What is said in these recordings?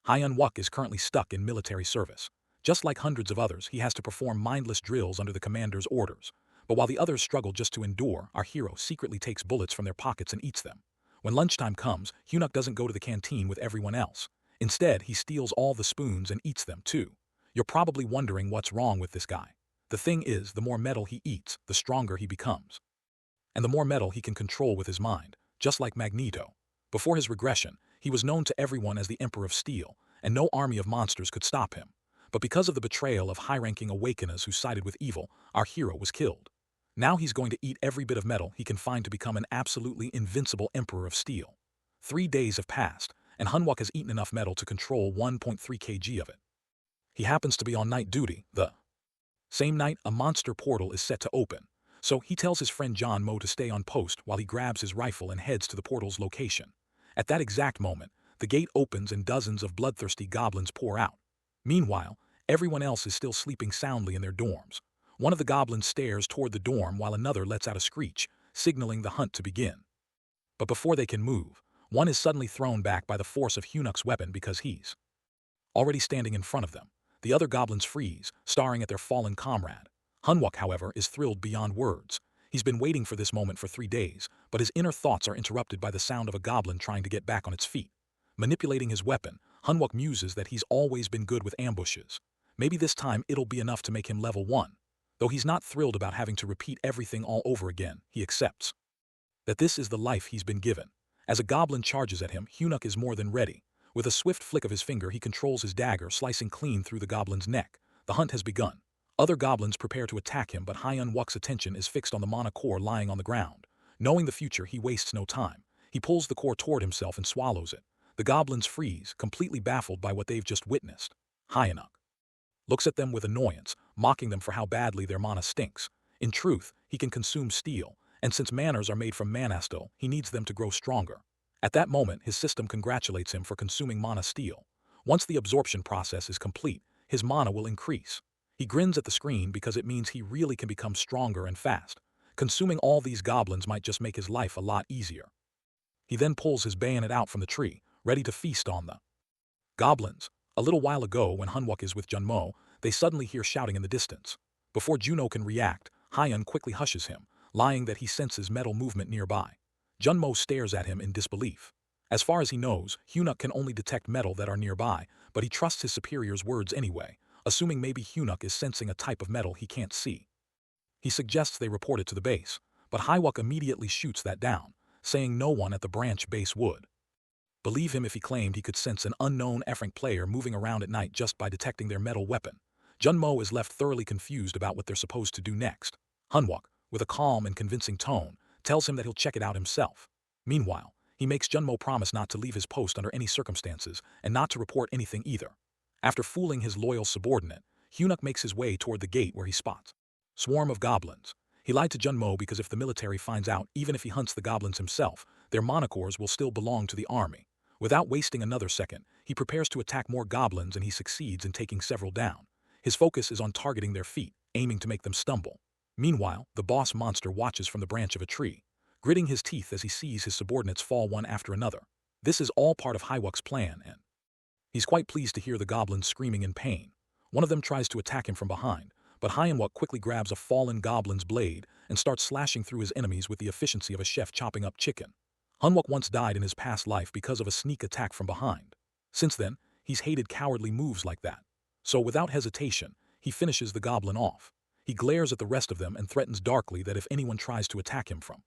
Hyun-wook is currently stuck in military service. Just like hundreds of others, he has to perform mindless drills under the commander's orders. But while the others struggle just to endure, our hero secretly takes bullets from their pockets and eats them. When lunchtime comes, Hyun-wook doesn't go to the canteen with everyone else. Instead, he steals all the spoons and eats them too. You're probably wondering what's wrong with this guy. The thing is, the more metal he eats, the stronger he becomes. And the more metal he can control with his mind, just like Magneto. Before his regression, he was known to everyone as the Emperor of Steel, and no army of monsters could stop him. But because of the betrayal of high-ranking Awakeners who sided with evil, our hero was killed. Now he's going to eat every bit of metal he can find to become an absolutely invincible Emperor of Steel. 3 days have passed, and Hyun-wook has eaten enough metal to control 1.3 kg of it. He happens to be on night duty. The same night, a monster portal is set to open, so he tells his friend John Mo to stay on post while he grabs his rifle and heads to the portal's location. At that exact moment, the gate opens and dozens of bloodthirsty goblins pour out. Meanwhile, everyone else is still sleeping soundly in their dorms. One of the goblins stares toward the dorm while another lets out a screech, signaling the hunt to begin. But before they can move, one is suddenly thrown back by the force of Hyun-wook's weapon because he's already standing in front of them. The other goblins freeze, staring at their fallen comrade. Hyun-wook, however, is thrilled beyond words. He's been waiting for this moment for 3 days, but his inner thoughts are interrupted by the sound of a goblin trying to get back on its feet. Manipulating his weapon, Hyun-wook muses that he's always been good with ambushes. Maybe this time it'll be enough to make him level 1. Though he's not thrilled about having to repeat everything all over again, he accepts that this is the life he's been given. As a goblin charges at him, Hyun-wook is more than ready. With a swift flick of his finger, he controls his dagger, slicing clean through the goblin's neck. The hunt has begun. Other goblins prepare to attack him, but Hyun-wook's attention is fixed on the mana core lying on the ground. Knowing the future, he wastes no time. He pulls the core toward himself and swallows it. The goblins freeze, completely baffled by what they've just witnessed. Hyun-wook looks at them with annoyance, mocking them for how badly their mana stinks. In truth, he can consume steel, and since manners are made from manastal, he needs them to grow stronger. At that moment, his system congratulates him for consuming mana steel. Once the absorption process is complete, his mana will increase. He grins at the screen because it means he really can become stronger and fast. Consuming all these goblins might just make his life a lot easier. He then pulls his bayonet out from the tree, ready to feast on the goblins. A little while ago, when Hyun-wook is with Junmo, they suddenly hear shouting in the distance. Before Juno can react, Hyun quickly hushes him, lying that he senses metal movement nearby. Junmo stares at him in disbelief. As far as he knows, Hyun-wook can only detect metal that are nearby, but he trusts his superior's words anyway, assuming maybe Hyun-wook is sensing a type of metal he can't see. He suggests they report it to the base, but Hyun-wook immediately shoots that down, saying no one at the branch base would believe him if he claimed he could sense an unknown F-rank player moving around at night just by detecting their metal weapon. Junmo is left thoroughly confused about what they're supposed to do next. Hyun-wook, with a calm and convincing tone, tells him that he'll check it out himself. Meanwhile, he makes Junmo promise not to leave his post under any circumstances and not to report anything either. After fooling his loyal subordinate, Hyun-wook makes his way toward the gate where he spots a swarm of goblins. He lied to Junmo because if the military finds out, even if he hunts the goblins himself, their monocores will still belong to the army. Without wasting another second, he prepares to attack more goblins and he succeeds in taking several down. His focus is on targeting their feet, aiming to make them stumble. Meanwhile, the boss monster watches from the branch of a tree, gritting his teeth as he sees his subordinates fall one after another. This is all part of Hyun-wook's plan, and he's quite pleased to hear the goblins screaming in pain. One of them tries to attack him from behind, but Hyun-wook quickly grabs a fallen goblin's blade and starts slashing through his enemies with the efficiency of a chef chopping up chicken. Hyun-wook once died in his past life because of a sneak attack from behind. Since then, he's hated cowardly moves like that. So without hesitation, he finishes the goblin off. He glares at the rest of them and threatens darkly that if anyone tries to attack him from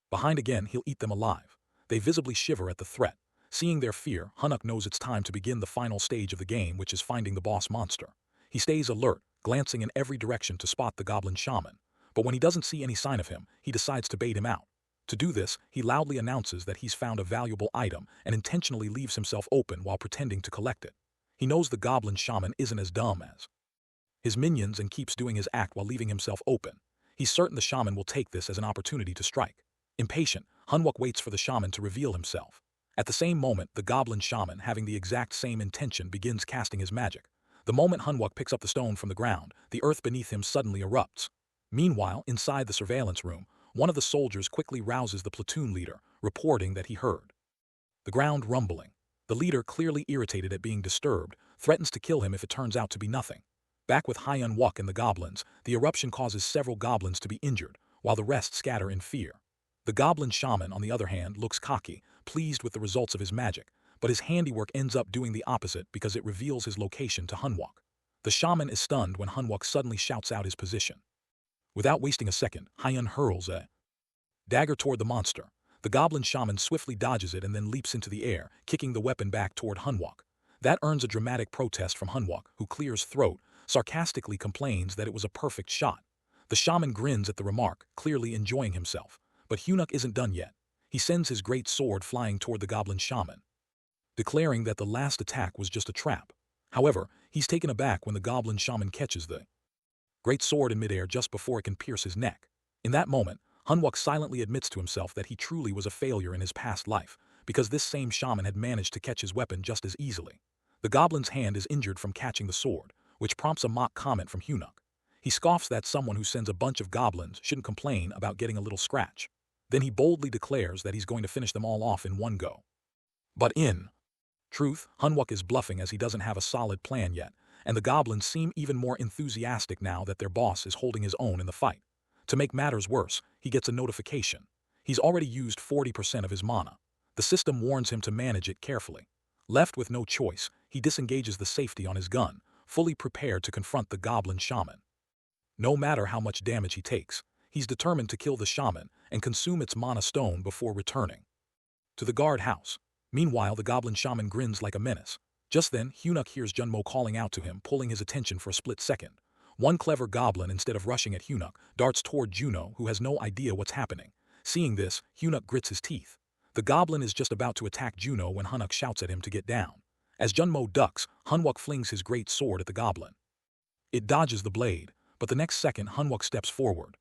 behind again, he'll eat them alive. They visibly shiver at the threat. Seeing their fear, Hyun-wook knows it's time to begin the final stage of the game, which is finding the boss monster. He stays alert, glancing in every direction to spot the goblin shaman. But when he doesn't see any sign of him, he decides to bait him out. To do this, he loudly announces that he's found a valuable item and intentionally leaves himself open while pretending to collect it. He knows the goblin shaman isn't as dumb as his minions and keeps doing his act while leaving himself open. He's certain the shaman will take this as an opportunity to strike. Impatient, Hyun-wook waits for the shaman to reveal himself. At the same moment, the goblin shaman, having the exact same intention, begins casting his magic. The moment Hyun-wook picks up the stone from the ground, the earth beneath him suddenly erupts. Meanwhile, inside the surveillance room, one of the soldiers quickly rouses the platoon leader, reporting that he heard the ground rumbling. The leader, clearly irritated at being disturbed, threatens to kill him if it turns out to be nothing. Back with Hyun-wook and the goblins, the eruption causes several goblins to be injured, while the rest scatter in fear. The goblin shaman, on the other hand, looks cocky, pleased with the results of his magic, but his handiwork ends up doing the opposite because it reveals his location to Hyun-wook. The shaman is stunned when Hyun-wook suddenly shouts out his position. Without wasting a second, Hyun hurls a dagger toward the monster. The goblin shaman swiftly dodges it and then leaps into the air, kicking the weapon back toward Hyun-wook. That earns a dramatic protest from Hyun-wook, who clears throat, sarcastically complains that it was a perfect shot. The shaman grins at the remark, clearly enjoying himself. But Hyun-wook isn't done yet. He sends his great sword flying toward the goblin shaman, declaring that the last attack was just a trap. However, he's taken aback when the goblin shaman catches the great sword in midair just before it can pierce his neck. In that moment, Hyun-wook silently admits to himself that he truly was a failure in his past life, because this same shaman had managed to catch his weapon just as easily. The goblin's hand is injured from catching the sword, which prompts a mock comment from Hyun-wook. He scoffs that someone who sends a bunch of goblins shouldn't complain about getting a little scratch. Then he boldly declares that he's going to finish them all off in one go. But in truth, Hyun-wook is bluffing as he doesn't have a solid plan yet, and the goblins seem even more enthusiastic now that their boss is holding his own in the fight. To make matters worse, he gets a notification. He's already used 40% of his mana. The system warns him to manage it carefully. Left with no choice, he disengages the safety on his gun, fully prepared to confront the goblin shaman. No matter how much damage he takes, he's determined to kill the shaman and consume its mana stone before returning to the guard house. Meanwhile, the goblin shaman grins like a menace. Just then, Hyun-wook hears Junmo calling out to him, pulling his attention for a split second. One clever goblin, instead of rushing at Hyun-wook, darts toward Juno, who has no idea what's happening. Seeing this, Hyun-wook grits his teeth. The goblin is just about to attack Juno when Hyun-wook shouts at him to get down. As Junmo ducks, Hyun-wook flings his great sword at the goblin. It dodges the blade, but the next second Hyun-wook steps forward,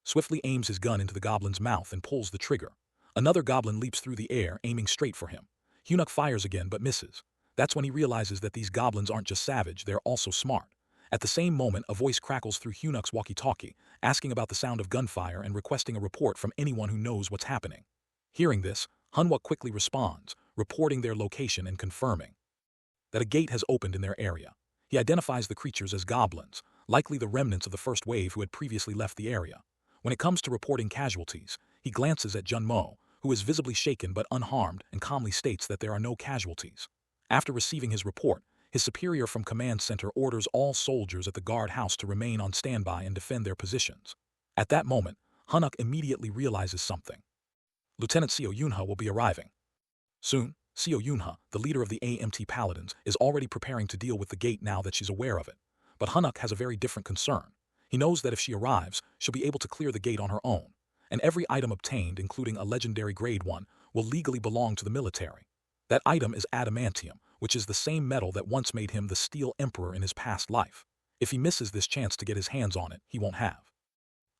swiftly aims his gun into the goblin's mouth and pulls the trigger. Another goblin leaps through the air, aiming straight for him. Hyun-wook fires again but misses. That's when he realizes that these goblins aren't just savage, they're also smart. At the same moment, a voice crackles through Hyun-wook's walkie-talkie, asking about the sound of gunfire and requesting a report from anyone who knows what's happening. Hearing this, Hyun-wook quickly responds, reporting their location and confirming that a gate has opened in their area. He identifies the creatures as goblins, likely the remnants of the first wave who had previously left the area. When it comes to reporting casualties, he glances at Junmo, who is visibly shaken but unharmed, and calmly states that there are no casualties. After receiving his report, his superior from Command Center orders all soldiers at the guard house to remain on standby and defend their positions. At that moment, Hyun-wook immediately realizes something. Lieutenant Seo Yoon-ha will be arriving soon. Seo Yoon-ha, the leader of the AMT Paladins, is already preparing to deal with the gate now that she's aware of it. But Hyun-wook has a very different concern. He knows that if she arrives, she'll be able to clear the gate on her own, and every item obtained, including a legendary grade 1, will legally belong to the military. That item is adamantium, which is the same metal that once made him the Steel Emperor in his past life. If he misses this chance to get his hands on it, he won't have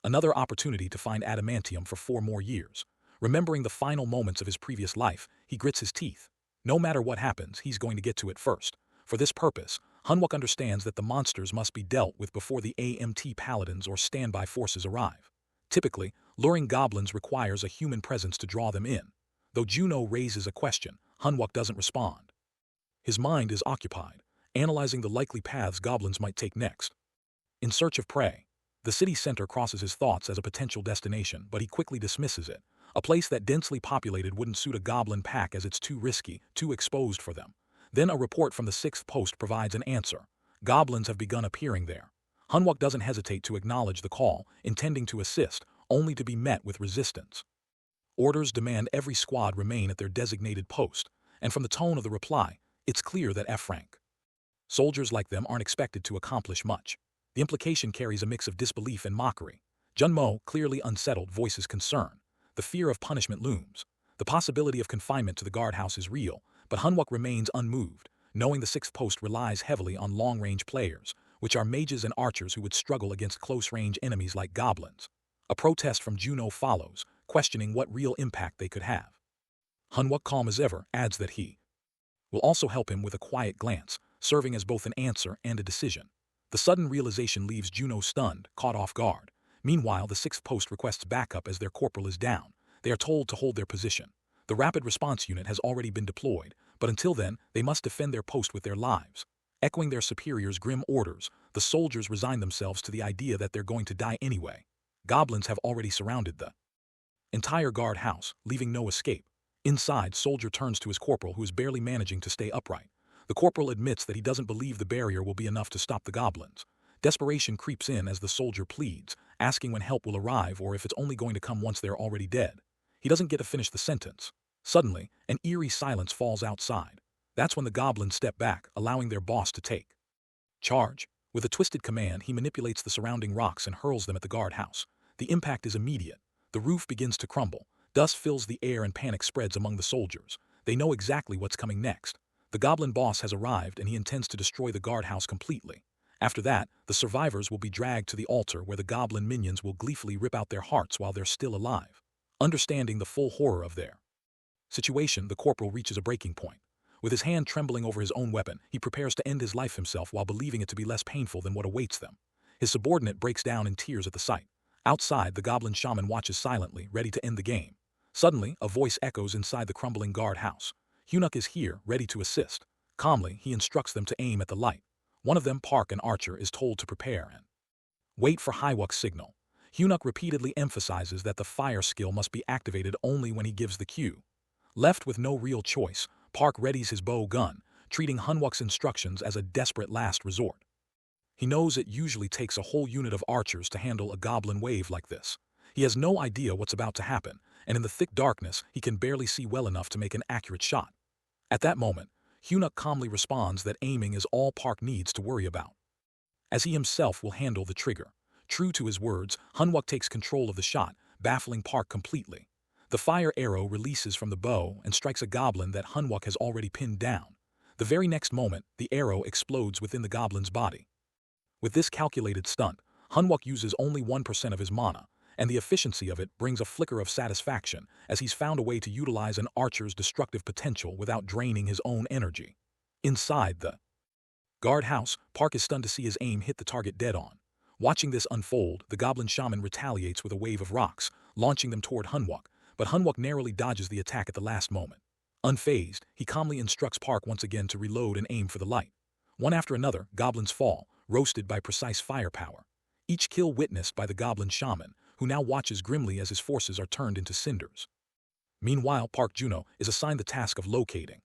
another opportunity to find adamantium for 4 more years. Remembering the final moments of his previous life, he grits his teeth. No matter what happens, he's going to get to it first. For this purpose, Hyun-wook understands that the monsters must be dealt with before the AMT Paladins or standby forces arrive. Typically, luring goblins requires a human presence to draw them in. Though Juno raises a question, Hyun-wook doesn't respond. His mind is occupied, analyzing the likely paths goblins might take next. In search of prey, the city center crosses his thoughts as a potential destination, but he quickly dismisses it. A place that densely populated wouldn't suit a goblin pack as it's too risky, too exposed for them. Then a report from the 6th post provides an answer. Goblins have begun appearing there. Hyun-wook doesn't hesitate to acknowledge the call, intending to assist, only to be met with resistance. Orders demand every squad remain at their designated post, and from the tone of the reply, it's clear that F-rank soldiers like them aren't expected to accomplish much. The implication carries a mix of disbelief and mockery. Junmo, clearly unsettled, voices concern. The fear of punishment looms. The possibility of confinement to the guardhouse is real, but Hyun-wook remains unmoved, knowing the 6th post relies heavily on long-range players, which are mages and archers who would struggle against close-range enemies like goblins. A protest from Juno follows, questioning what real impact they could have. Hyun-wook, calm as ever, adds that he will also help him with a quiet glance, serving as both an answer and a decision. The sudden realization leaves Juno stunned, caught off guard. Meanwhile, the 6th post requests backup as their corporal is down. They are told to hold their position. The rapid response unit has already been deployed, But until then, they must defend their post with their lives. Echoing their superiors' grim orders, the soldiers resign themselves to the idea that they're going to die anyway. Goblins have already surrounded the entire guard house, leaving no escape. Inside, soldier turns to his corporal, who is barely managing to stay upright. The corporal admits that he doesn't believe the barrier will be enough to stop the goblins. Desperation creeps in as the soldier pleads, asking when help will arrive or if it's only going to come once they're already dead. He doesn't get to finish the sentence. Suddenly, an eerie silence falls outside. That's when the goblins step back, allowing their boss to take charge. With a twisted command, he manipulates the surrounding rocks and hurls them at the guardhouse. The impact is immediate. The roof begins to crumble. Dust fills the air and panic spreads among the soldiers. They know exactly what's coming next. The goblin boss has arrived and he intends to destroy the guardhouse completely. After that, the survivors will be dragged to the altar where the goblin minions will gleefully rip out their hearts while they're still alive. Understanding the full horror of their situation, the corporal reaches a breaking point. With his hand trembling over his own weapon, he prepares to end his life himself while believing it to be less painful than what awaits them. His subordinate breaks down in tears at the sight. Outside, the goblin shaman watches silently, ready to end the game. Suddenly, a voice echoes inside the crumbling guard house. Eunuch is here, ready to assist. Calmly, he instructs them to aim at the light. One of them, Park, an archer, is told to prepare and wait for Hywuk's signal. Eunuch repeatedly emphasizes that the fire skill must be activated only when he gives the cue. Left with no real choice, Park readies his bow gun, treating Hywuk's instructions as a desperate last resort. He knows it usually takes a whole unit of archers to handle a goblin wave like this. He has no idea what's about to happen, and in the thick darkness, he can barely see well enough to make an accurate shot. At that moment, Eunuch calmly responds that aiming is all Park needs to worry about, as he himself will handle the trigger. True to his words, Hywuk takes control of the shot, baffling Park completely. The fire arrow releases from the bow and strikes a goblin that Hywuk has already pinned down. The very next moment, the arrow explodes within the goblin's body. With this calculated stunt, Hywuk uses only 1% of his mana, and the efficiency of it brings a flicker of satisfaction as he's found a way to utilize an archer's destructive potential without draining his own energy. Inside the guardhouse, Park is stunned to see his aim hit the target dead on. Watching this unfold, the goblin shaman retaliates with a wave of rocks, launching them toward Hywuk, but Hywuk narrowly dodges the attack at the last moment. Unfazed, he calmly instructs Park once again to reload and aim for the light. One after another, goblins fall, roasted by precise firepower. Each kill witnessed by the goblin shaman, who now watches grimly as his forces are turned into cinders. Meanwhile, Park Juno is assigned the task of locating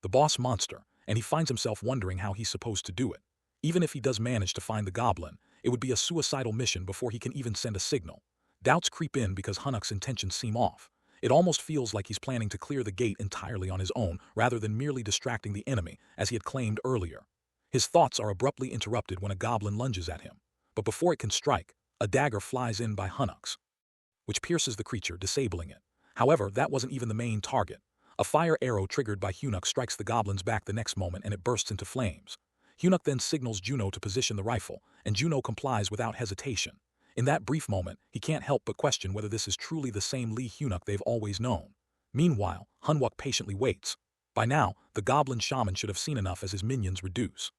the boss monster, and he finds himself wondering how he's supposed to do it. Even if he does manage to find the goblin, it would be a suicidal mission before he can even send a signal. Doubts creep in because Hywuk's intentions seem off. It almost feels like he's planning to clear the gate entirely on his own rather than merely distracting the enemy, as he had claimed earlier. His thoughts are abruptly interrupted when a goblin lunges at him. But before it can strike, a dagger flies in by Hywuk's, which pierces the creature, disabling it. However, that wasn't even the main target. A fire arrow triggered by Hywuk strikes the goblin's back the next moment and it bursts into flames. Hywuk then signals Juno to position the rifle, and Juno complies without hesitation. In that brief moment, he can't help but question whether this is truly the same Lee Hywuk they've always known. Meanwhile, Hywuk patiently waits. By now, the goblin shaman should have seen enough as his minions reduce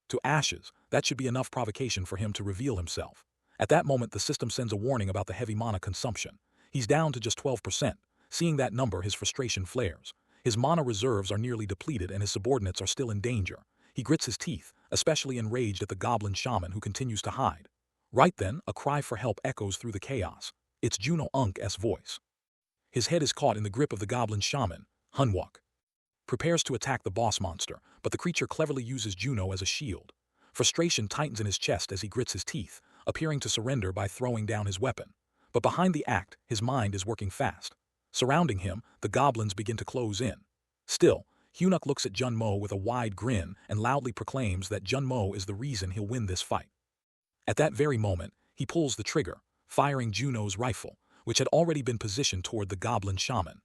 to ashes. That should be enough provocation for him to reveal himself. At that moment, the system sends a warning about the heavy mana consumption. He's down to just 12%. Seeing that number, his frustration flares. His mana reserves are nearly depleted and his subordinates are still in danger. He grits his teeth, especially enraged at the goblin shaman who continues to hide. Right then, a cry for help echoes through the chaos. It's Juno Unk's voice. His head is caught in the grip of the goblin shaman. Hywuk prepares to attack the boss monster, but the creature cleverly uses Juno as a shield. Frustration tightens in his chest as he grits his teeth, appearing to surrender by throwing down his weapon. But behind the act, his mind is working fast. Surrounding him, the goblins begin to close in. Still, Hywuk looks at Junmo with a wide grin and loudly proclaims that Junmo is the reason he'll win this fight. At that very moment, he pulls the trigger, firing Juno's rifle, which had already been positioned toward the goblin shaman.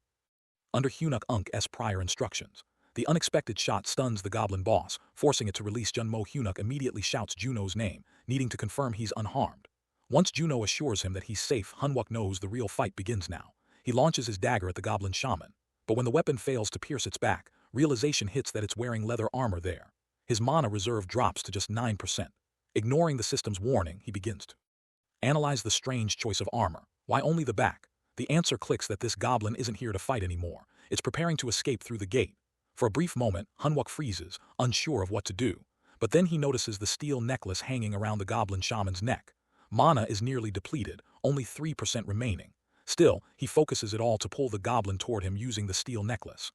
Under Hywuk Unk's prior instructions, the unexpected shot stuns the goblin boss, forcing it to release Junmo. Hywuk immediately shouts Juno's name, needing to confirm he's unharmed. Once Juno assures him that he's safe, Hywuk knows the real fight begins now. He launches his dagger at the goblin shaman, but when the weapon fails to pierce its back, realization hits that it's wearing leather armor there. His mana reserve drops to just 9%. Ignoring the system's warning, he begins to analyze the strange choice of armor. Why only the back? The answer clicks that this goblin isn't here to fight anymore. It's preparing to escape through the gate. For a brief moment, Hunwook freezes, unsure of what to do, but then he notices the steel necklace hanging around the goblin shaman's neck. Mana is nearly depleted, only 3% remaining. Still, he focuses it all to pull the goblin toward him using the steel necklace.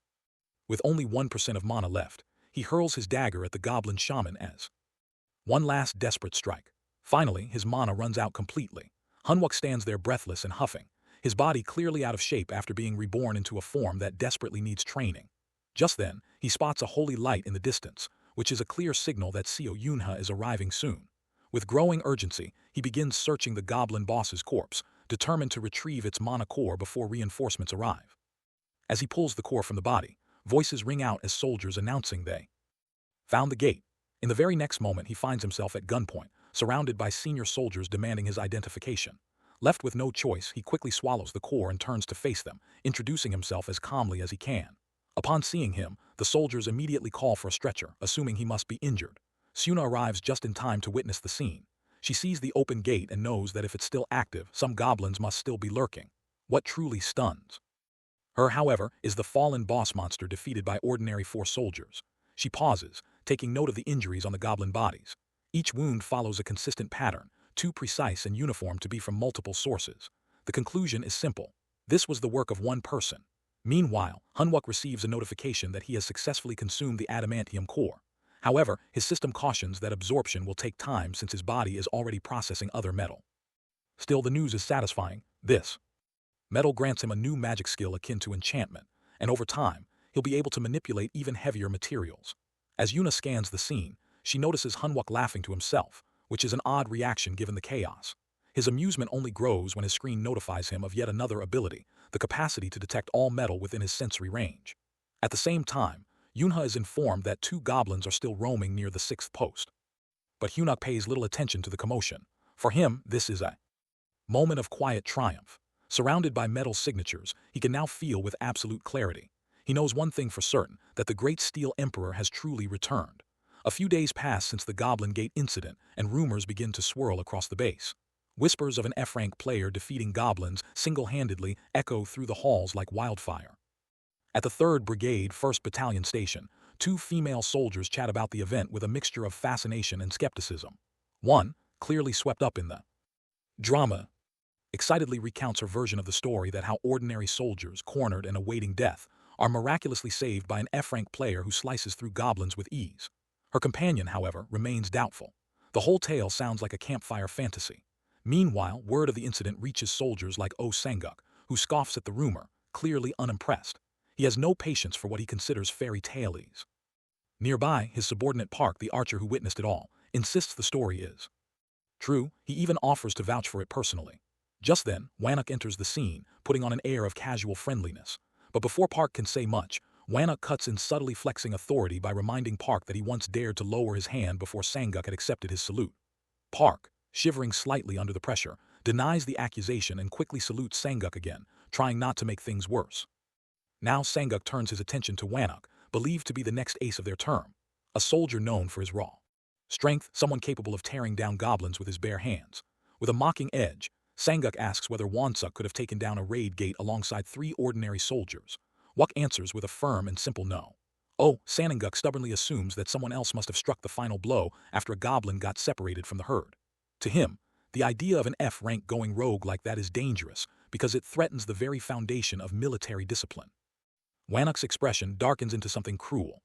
With only 1% of mana left, he hurls his dagger at the goblin shaman as one last desperate strike. Finally, his mana runs out completely. Hunwook stands there breathless and huffing, his body clearly out of shape after being reborn into a form that desperately needs training. Just then, he spots a holy light in the distance, which is a clear signal that Seo Yunha is arriving soon. With growing urgency, he begins searching the goblin boss's corpse, determined to retrieve its mana core before reinforcements arrive. As he pulls the core from the body, voices ring out as soldiers announcing they found the gate. In the very next moment, he finds himself at gunpoint, surrounded by senior soldiers demanding his identification. Left with no choice, he quickly swallows the core and turns to face them, introducing himself as calmly as he can. Upon seeing him, the soldiers immediately call for a stretcher, assuming he must be injured. Suna arrives just in time to witness the scene. She sees the open gate and knows that if it's still active, some goblins must still be lurking. What truly stuns her, however, is the fallen boss monster defeated by ordinary 4 soldiers. She pauses, taking note of the injuries on the goblin bodies. Each wound follows a consistent pattern, too precise and uniform to be from multiple sources. The conclusion is simple. This was the work of one person. Meanwhile, Hunwook receives a notification that he has successfully consumed the adamantium core. However, his system cautions that absorption will take time since his body is already processing other metal. Still, the news is satisfying. This metal grants him a new magic skill akin to enchantment, and over time, he'll be able to manipulate even heavier materials. As Yuna scans the scene, she notices Hunwook laughing to himself, which is an odd reaction given the chaos. His amusement only grows when his screen notifies him of yet another ability, the capacity to detect all metal within his sensory range. At the same time, Yunha is informed that 2 goblins are still roaming near the 6th post. But Hunwook pays little attention to the commotion. For him, this is a moment of quiet triumph. Surrounded by metal signatures, he can now feel with absolute clarity. He knows one thing for certain, that the Great Steel Emperor has truly returned. A few days pass since the Goblin Gate incident, and rumors begin to swirl across the base. Whispers of an F-rank player defeating goblins single-handedly echo through the halls like wildfire. At the 3rd Brigade 1st Battalion Station, 2 female soldiers chat about the event with a mixture of fascination and skepticism. One, clearly swept up in the drama, excitedly recounts her version of the story that how ordinary soldiers, cornered and awaiting death, are miraculously saved by an F-rank player who slices through goblins with ease. Her companion, however, remains doubtful. The whole tale sounds like a campfire fantasy. Meanwhile, word of the incident reaches soldiers like Oh Sanguk, who scoffs at the rumor, clearly unimpressed. He has no patience for what he considers fairy tale-ese. Nearby, his subordinate Park, the archer who witnessed it all, insists the story is true. He even offers to vouch for it personally. Just then, Wanuk enters the scene, putting on an air of casual friendliness. But before Park can say much, Wanuk cuts in, subtly flexing authority by reminding Park that he once dared to lower his hand before Sanguk had accepted his salute. Park, shivering slightly under the pressure, denies the accusation and quickly salutes Sanguk again, trying not to make things worse. Now Sanguk turns his attention to Wanuk, believed to be the next ace of their term, a soldier known for his raw strength, someone capable of tearing down goblins with his bare hands. With a mocking edge, Sanguk asks whether Wansuk could have taken down a raid gate alongside 3 ordinary soldiers. Wuk answers with a firm and simple no. Oh, Sananguk stubbornly assumes that someone else must have struck the final blow after a goblin got separated from the herd. To him, the idea of an F-rank going rogue like that is dangerous because it threatens the very foundation of military discipline. Wanuk's expression darkens into something cruel.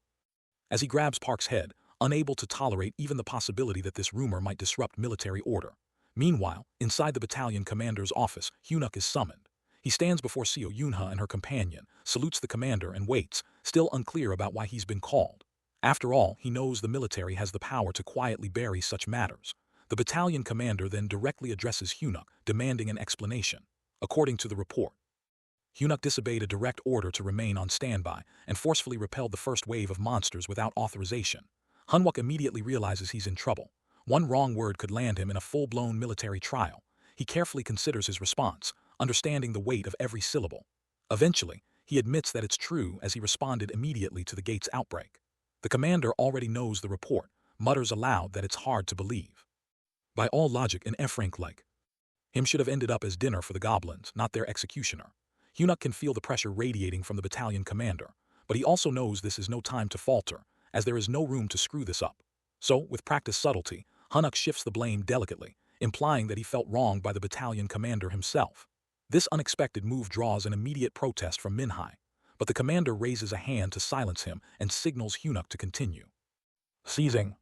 As he grabs Park's head, unable to tolerate even the possibility that this rumor might disrupt military order. Meanwhile, inside the battalion commander's office, Hunwook is summoned. He stands before Seo Yunha and her companion, salutes the commander and waits, still unclear about why he's been called. After all, he knows the military has the power to quietly bury such matters. The battalion commander then directly addresses Hunwook, demanding an explanation. According to the report, Hunwook disobeyed a direct order to remain on standby and forcefully repelled the first wave of monsters without authorization. Hunwook immediately realizes he's in trouble. One wrong word could land him in a full-blown military trial. He carefully considers his response, understanding the weight of every syllable. Eventually, he admits that it's true as he responded immediately to the gate's outbreak. The commander already knows the report, mutters aloud that it's hard to believe. By all logic, an F-rank like him should have ended up as dinner for the goblins, not their executioner. Hunwook can feel the pressure radiating from the battalion commander, But he also knows this is no time to falter, as there is no room to screw this up. So, with practiced subtlety, Hanuk shifts the blame delicately, implying that he felt wronged by the battalion commander himself. This unexpected move draws an immediate protest from Minhai, but the commander raises a hand to silence him and signals Hunuk to continue. Seizing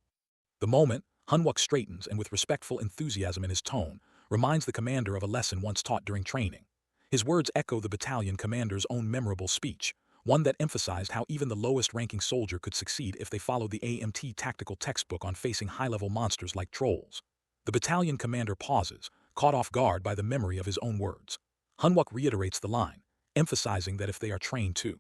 the moment, Hunwook straightens and with respectful enthusiasm in his tone, reminds the commander of a lesson once taught during training. His words echo the battalion commander's own memorable speech, one that emphasized how even the lowest-ranking soldier could succeed if they followed the AMT tactical textbook on facing high-level monsters like trolls. The battalion commander pauses, caught off guard by the memory of his own words. Hunwook reiterates the line, emphasizing that if they are trained to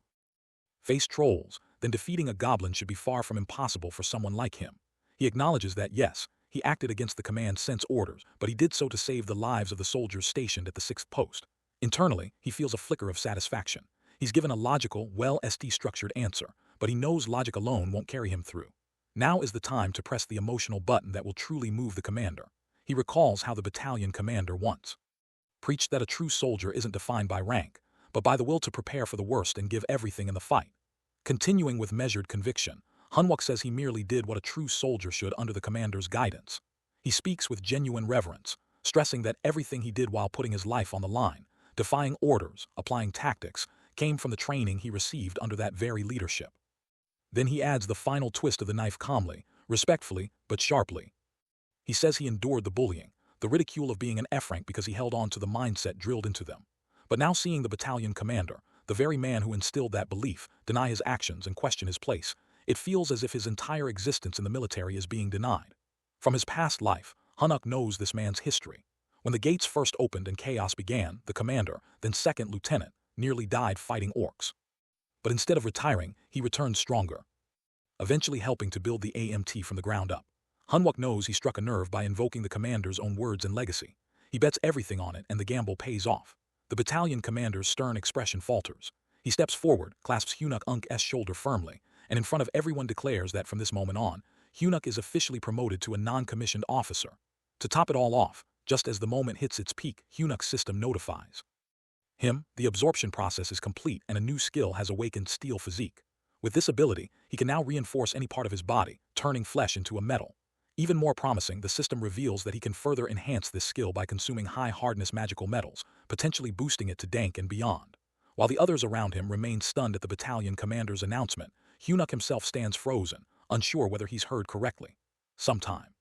face trolls, then defeating a goblin should be far from impossible for someone like him. He acknowledges that, yes, he acted against the command sense orders, but he did so to save the lives of the soldiers stationed at the 6th post. Internally, he feels a flicker of satisfaction. He's given a logical, well-structured answer, but he knows logic alone won't carry him through. Now is the time to press the emotional button that will truly move the commander. He recalls how the battalion commander once preached that a true soldier isn't defined by rank, but by the will to prepare for the worst and give everything in the fight. Continuing with measured conviction, Hunwook says he merely did what a true soldier should under the commander's guidance. He speaks with genuine reverence, stressing that everything he did while putting his life on the line, defying orders, applying tactics, came from the training he received under that very leadership. Then he adds the final twist of the knife calmly, respectfully, but sharply. He says he endured the bullying, the ridicule of being an F-rank because he held on to the mindset drilled into them. But now seeing the battalion commander, the very man who instilled that belief, deny his actions and question his place, it feels as if his entire existence in the military is being denied. From his past life, Hunuk knows this man's history. When the gates first opened and chaos began, the commander, then second lieutenant, nearly died fighting orcs. But instead of retiring, he returned stronger, eventually helping to build the AMT from the ground up. Hunwook knows he struck a nerve by invoking the commander's own words and legacy. He bets everything on it and the gamble pays off. The battalion commander's stern expression falters. He steps forward, clasps Hunuk Unk's shoulder firmly, and in front of everyone declares that from this moment on, Hunuk is officially promoted to a non-commissioned officer. To top it all off, just as the moment hits its peak, Hunuk's system notifies him the absorption process is complete and a new skill has awakened steel physique. With this ability, he can now reinforce any part of his body, turning flesh into a metal. Even more promising, the system reveals that he can further enhance this skill by consuming high-hardness magical metals, potentially boosting it to dank and beyond. While the others around him remain stunned at the battalion commander's announcement, Hunuk himself stands frozen, unsure whether he's heard correctly. Sometime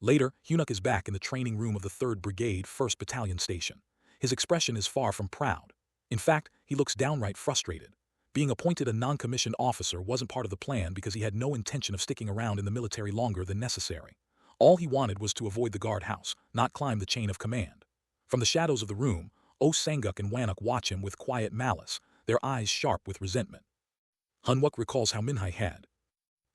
later, Hunuk is back in the training room of the 3rd Brigade 1st Battalion Station. His expression is far from proud. In fact, he looks downright frustrated. Being appointed a non-commissioned officer wasn't part of the plan because he had no intention of sticking around in the military longer than necessary. All he wanted was to avoid the guardhouse, not climb the chain of command. From the shadows of the room, Sanguk and Wanuk watch him with quiet malice, their eyes sharp with resentment. Hunwook recalls how Minhai had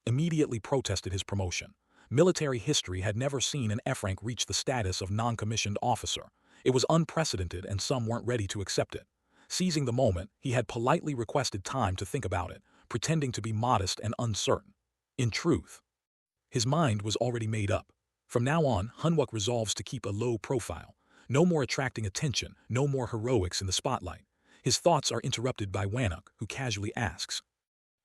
immediately protested his promotion. Military history had never seen an F-rank reach the status of non-commissioned officer. It was unprecedented and some weren't ready to accept it. Seizing the moment, he had politely requested time to think about it, pretending to be modest and uncertain. In truth, his mind was already made up. From now on, Hunwook resolves to keep a low profile. No more attracting attention, no more heroics in the spotlight. His thoughts are interrupted by Wanuk, who casually asks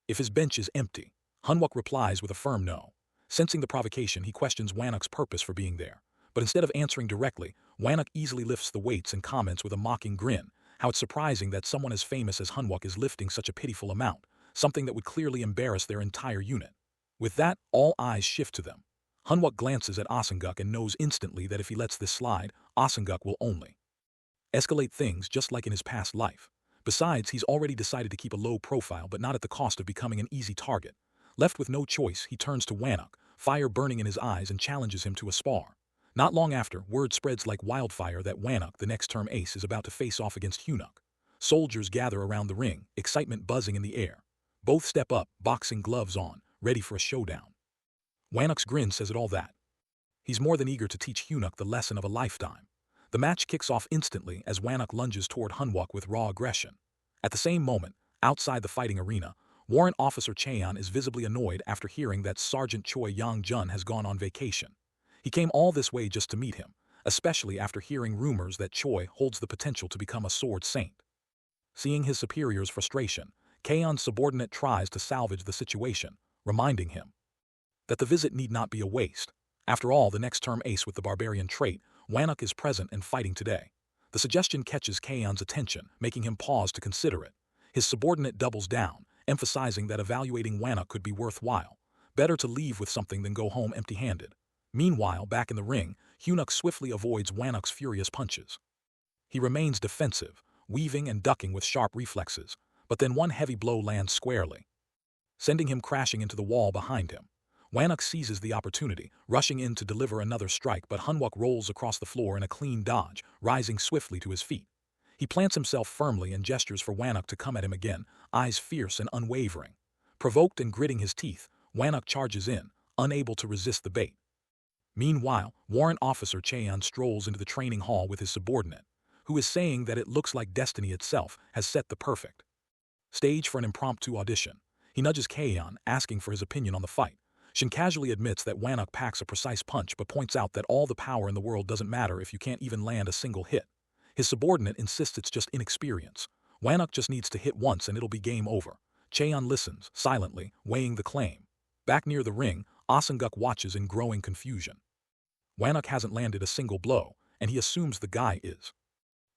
if his bench is empty. Hunwook replies with a firm no. Sensing the provocation, he questions Wanuk's purpose for being there. But instead of answering directly, Wanuk easily lifts the weights and comments with a mocking grin, how it's surprising that someone as famous as Hunwook is lifting such a pitiful amount, something that would clearly embarrass their entire unit. With that, all eyes shift to them. Hunwook glances at Asanguk and knows instantly that if he lets this slide, Asanguk will only escalate things just like in his past life. Besides, he's already decided to keep a low profile but not at the cost of becoming an easy target. Left with no choice, he turns to Wanuk, fire burning in his eyes, and challenges him to a spar. Not long after, word spreads like wildfire that Wanuk, the next-term ace, is about to face off against Hunuk. Soldiers gather around the ring, excitement buzzing in the air. Both step up, boxing gloves on, ready for a showdown. Wanuk's grin says it all that. He's more than eager to teach Hunuk the lesson of a lifetime. The match kicks off instantly as Wanuk lunges toward Hunwook with raw aggression. At the same moment, outside the fighting arena, Warrant Officer Cheon is visibly annoyed after hearing that Sergeant Choi Yang-jun has gone on vacation. He came all this way just to meet him, especially after hearing rumors that Choi holds the potential to become a sword saint. Seeing his superior's frustration, Kaon's subordinate tries to salvage the situation, reminding him that the visit need not be a waste. After all, the next term ace with the barbarian trait, Wanuk is present and fighting today. The suggestion catches Kaon's attention, making him pause to consider it. His subordinate doubles down, emphasizing that evaluating Wanuk could be worthwhile. Better to leave with something than go home empty-handed. Meanwhile, back in the ring, Hunuk swiftly avoids Wanuk's furious punches. He remains defensive, weaving and ducking with sharp reflexes, but then one heavy blow lands squarely, sending him crashing into the wall behind him. Wanuk seizes the opportunity, rushing in to deliver another strike, but Hunwook rolls across the floor in a clean dodge, rising swiftly to his feet. He plants himself firmly and gestures for Wanuk to come at him again, eyes fierce and unwavering. Provoked and gritting his teeth, Wanuk charges in, unable to resist the bait. Meanwhile, Warrant Officer Cheon strolls into the training hall with his subordinate, who is saying that it looks like destiny itself has set the perfect stage for an impromptu audition. He nudges Kaon, asking for his opinion on the fight. Shin casually admits that Wanuk packs a precise punch but points out that all the power in the world doesn't matter if you can't even land a single hit. His subordinate insists it's just inexperience. Wanuk just needs to hit once and it'll be game over. Cheon listens, silently, weighing the claim. Back near the ring, Asunguk watches in growing confusion. Wanuk hasn't landed a single blow, and he assumes the guy is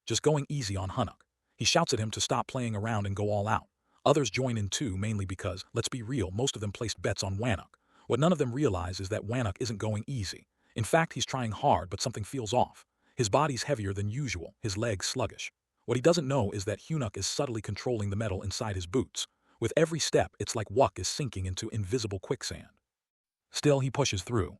just going easy on Hunuk. He shouts at him to stop playing around and go all out. Others join in too, mainly because, let's be real, most of them placed bets on Wanuk. What none of them realize is that Wanuk isn't going easy. In fact, he's trying hard, but something feels off. His body's heavier than usual, his legs sluggish. What he doesn't know is that Hunuk is subtly controlling the metal inside his boots. With every step, it's like Wuk is sinking into invisible quicksand. Still, he pushes through,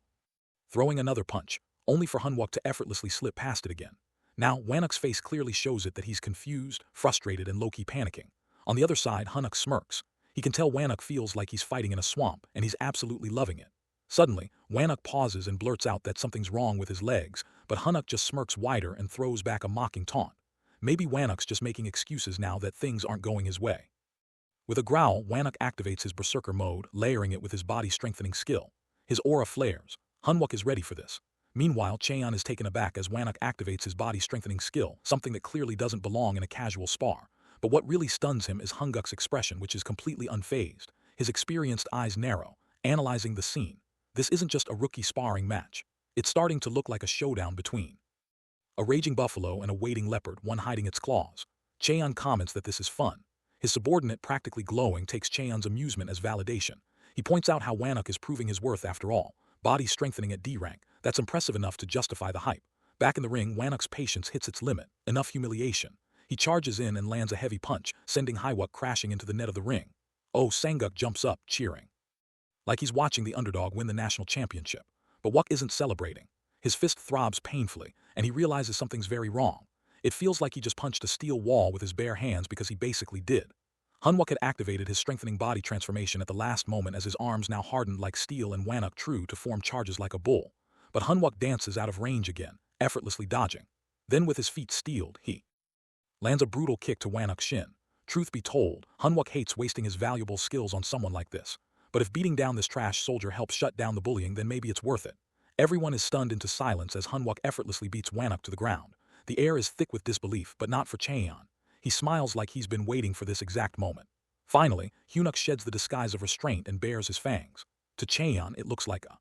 throwing another punch, only for Hunwook to effortlessly slip past it again. Now, Wanuk's face clearly shows it that he's confused, frustrated, and low-key panicking. On the other side, Hunuk smirks. He can tell Wanuk feels like he's fighting in a swamp, and he's absolutely loving it. Suddenly, Wanuk pauses and blurts out that something's wrong with his legs, but Hunuk just smirks wider and throws back a mocking taunt. Maybe Wanuk's just making excuses now that things aren't going his way. With a growl, Wanuk activates his berserker mode, layering it with his body-strengthening skill. His aura flares. Hunwook is ready for this. Meanwhile, Cheon is taken aback as Wanuk activates his body-strengthening skill, something that clearly doesn't belong in a casual spar. But what really stuns him is Hunguk's expression, which is completely unfazed. His experienced eyes narrow, analyzing the scene. This isn't just a rookie sparring match. It's starting to look like a showdown between a raging buffalo and a waiting leopard, one hiding its claws. Cheon comments that this is fun. His subordinate, practically glowing, takes Cheon's amusement as validation. He points out how Wanuk is proving his worth after all. Body strengthening at D rank, that's impressive enough to justify the hype. Back in the ring, Wanuk's patience hits its limit. Enough humiliation. He charges in and lands a heavy punch, sending Haiwuk crashing into the net of the ring. Oh, Sanguk jumps up, cheering, like he's watching the underdog win the national championship. But Wuk isn't celebrating. His fist throbs painfully, and he realizes something's very wrong. It feels like he just punched a steel wall with his bare hands because he basically did. Hunwook had activated his strengthening body transformation at the last moment as his arms now hardened like steel and Wanuk true to form charges like a bull. But Hunwook dances out of range again, effortlessly dodging. Then with his feet steeled, he lands a brutal kick to Wanuk's shin. Truth be told, Hunwook hates wasting his valuable skills on someone like this. But if beating down this trash soldier helps shut down the bullying, then maybe it's worth it. Everyone is stunned into silence as Hunwook effortlessly beats Wanuk to the ground. The air is thick with disbelief, but not for Cheon. He smiles like he's been waiting for this exact moment. Finally, Hunuk sheds the disguise of restraint and bares his fangs. To Cheon, it looks like a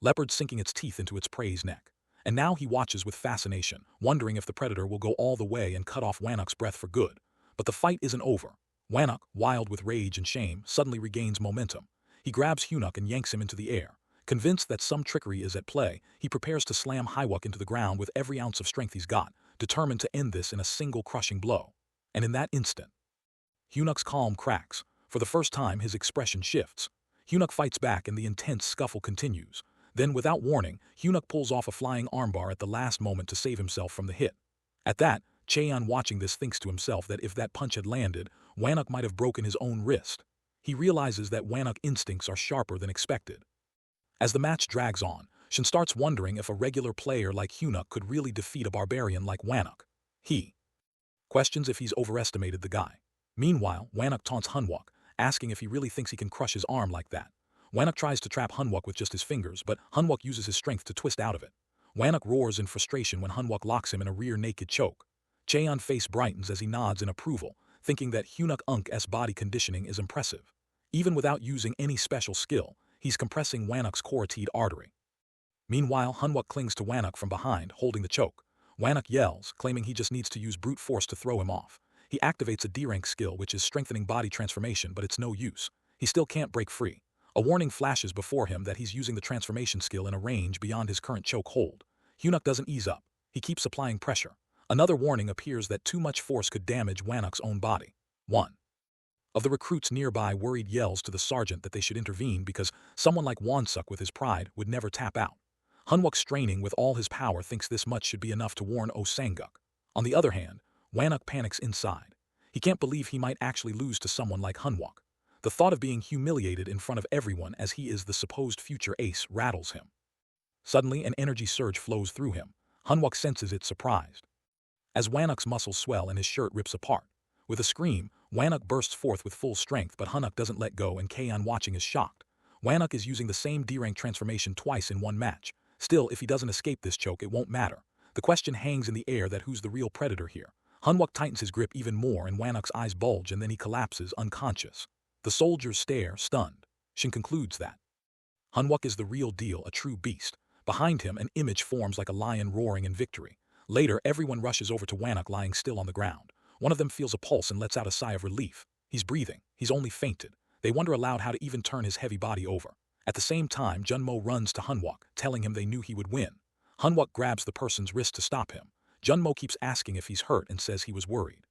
leopard sinking its teeth into its prey's neck. And now he watches with fascination, wondering if the predator will go all the way and cut off Wanuk's breath for good. But the fight isn't over. Wanuk, wild with rage and shame, suddenly regains momentum. He grabs Hunuk and yanks him into the air. Convinced that some trickery is at play, he prepares to slam Haiwuk into the ground with every ounce of strength he's got, determined to end this in a single crushing blow. And in that instant, Hunuk's calm cracks. For the first time, his expression shifts. Hunuk fights back and the intense scuffle continues. Then, without warning, Hunuk pulls off a flying armbar at the last moment to save himself from the hit. At that, Cheon, watching this, thinks to himself that if that punch had landed, Wanuk might have broken his own wrist. He realizes that Wanuk instincts are sharper than expected. As the match drags on, Shin starts wondering if a regular player like Hunuk could really defeat a barbarian like Wanuk. He questions if he's overestimated the guy. Meanwhile, Wanuk taunts Hunwook, asking if he really thinks he can crush his arm like that. Wanuk tries to trap Hunwook with just his fingers, but Hunwook uses his strength to twist out of it. Wanuk roars in frustration when Hunwook locks him in a rear naked choke. Cheon's face brightens as he nods in approval, thinking that Hyunuk Unk's body conditioning is impressive. Even without using any special skill, he's compressing Wanuk's carotid artery. Meanwhile, Hunwook clings to Wanuk from behind, holding the choke. Wanuk yells, claiming he just needs to use brute force to throw him off. He activates a D-rank skill which is strengthening body transformation, but it's no use. He still can't break free. A warning flashes before him that he's using the transformation skill in a range beyond his current choke hold. Hyunuk doesn't ease up. He keeps applying pressure. Another warning appears that too much force could damage Wanuk's own body. 1 of the recruits nearby worried yells to the sergeant that they should intervene because someone like Wansuk with his pride would never tap out. Hunwook, straining with all his power, thinks this much should be enough to warn Sanguk. On the other hand, Wanuk panics inside. He can't believe he might actually lose to someone like Hunwook. The thought of being humiliated in front of everyone as he is the supposed future ace rattles him. Suddenly, an energy surge flows through him. Hunwook senses it, surprised. As Wanuk's muscles swell and his shirt rips apart. With a scream, Wanuk bursts forth with full strength, but Hunwook doesn't let go, and Kaon watching is shocked. Wanuk is using the same D-rank transformation twice in one match. Still, if he doesn't escape this choke, it won't matter. The question hangs in the air that who's the real predator here. Hunwook tightens his grip even more, and Wanuk's eyes bulge, and then he collapses, unconscious. The soldiers stare, stunned. Shin concludes that Hunwook is the real deal, a true beast. Behind him, an image forms like a lion roaring in victory. Later, everyone rushes over to Wanuk lying still on the ground. One of them feels a pulse and lets out a sigh of relief. He's breathing. He's only fainted. They wonder aloud how to even turn his heavy body over. At the same time, Junmo runs to Hunwook, telling him they knew he would win. Hunwook grabs the person's wrist to stop him. Junmo keeps asking if he's hurt and says he was worried.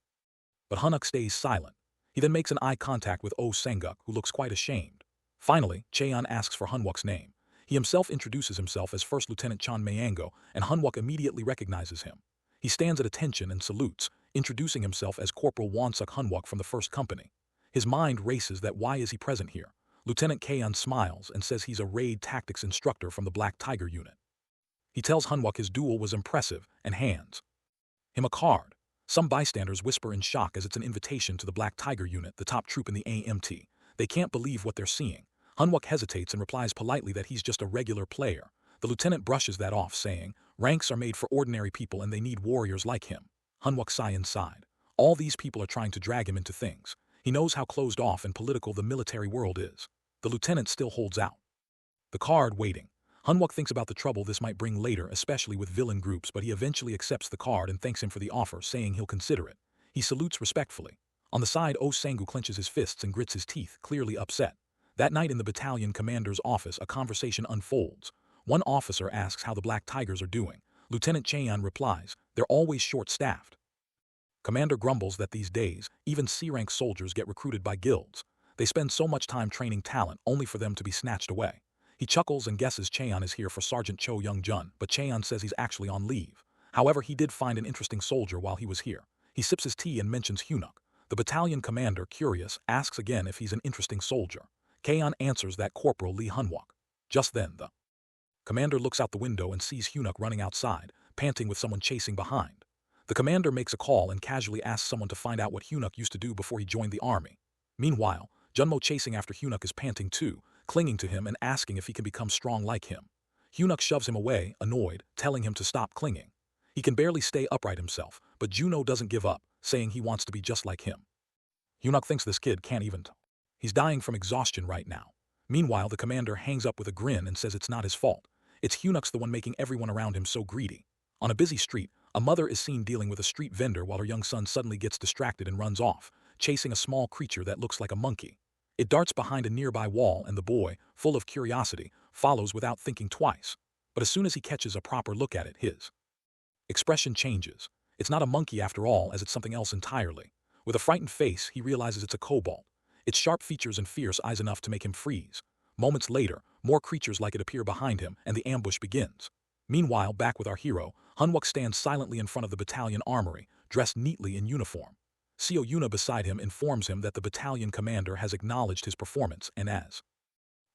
But Hunwook stays silent. He then makes an eye contact with Sanguk, who looks quite ashamed. Finally, Cheon asks for Hunwook's name. He himself introduces himself as First Lieutenant Chon Mayango, and Hunwook immediately recognizes him. He stands at attention and salutes, introducing himself as Corporal Wansuk Hunwook from the First Company. His mind races that why is he present here? Lieutenant Kaon smiles and says he's a raid tactics instructor from the Black Tiger unit. He tells Hunwook his duel was impressive and hands him a card. Some bystanders whisper in shock as it's an invitation to the Black Tiger unit, the top troop in the AMT. They can't believe what they're seeing. Hunwook hesitates and replies politely that he's just a regular player. The lieutenant brushes that off, saying, ranks are made for ordinary people and they need warriors like him. Hunwook sighs inside. All these people are trying to drag him into things. He knows how closed off and political the military world is. The lieutenant still holds out. The card waiting. Hunwook thinks about the trouble this might bring later, especially with villain groups, but he eventually accepts the card and thanks him for the offer, saying he'll consider it. He salutes respectfully. On the side, Sangu clenches his fists and grits his teeth, clearly upset. That night in the battalion commander's office, a conversation unfolds. One officer asks how the Black Tigers are doing. Lieutenant Cheon replies, they're always short-staffed. Commander grumbles that these days, even C-rank soldiers get recruited by guilds. They spend so much time training talent only for them to be snatched away. He chuckles and guesses Cheon is here for Sergeant Cho Young-jun, but Cheon says he's actually on leave. However, he did find an interesting soldier while he was here. He sips his tea and mentions Hyunuk. The battalion commander, curious, asks again if he's an interesting soldier. Cheon answers that Corporal Lee Hunwook. Just then, the commander looks out the window and sees Hyunuk running outside, panting with someone chasing behind. The commander makes a call and casually asks someone to find out what Hyunuk used to do before he joined the army. Meanwhile, Junmo chasing after Hyunuk is panting too, clinging to him and asking if he can become strong like him. Hyunuk shoves him away, annoyed, telling him to stop clinging. He can barely stay upright himself, but Juno doesn't give up, saying he wants to be just like him. Hyunuk thinks this kid can't even talk. He's dying from exhaustion right now. Meanwhile, the commander hangs up with a grin and says it's not his fault. It's Hyunuk's the one making everyone around him so greedy. On a busy street, a mother is seen dealing with a street vendor while her young son suddenly gets distracted and runs off, chasing a small creature that looks like a monkey. It darts behind a nearby wall and the boy, full of curiosity, follows without thinking twice. But as soon as he catches a proper look at it, his expression changes. It's not a monkey after all, as it's something else entirely. With a frightened face, he realizes it's a kobold. Its sharp features and fierce eyes enough to make him freeze. Moments later, more creatures like it appear behind him, and the ambush begins. Meanwhile, back with our hero, Hunwook stands silently in front of the battalion armory, dressed neatly in uniform. Seo Yuna beside him informs him that the battalion commander has acknowledged his performance and as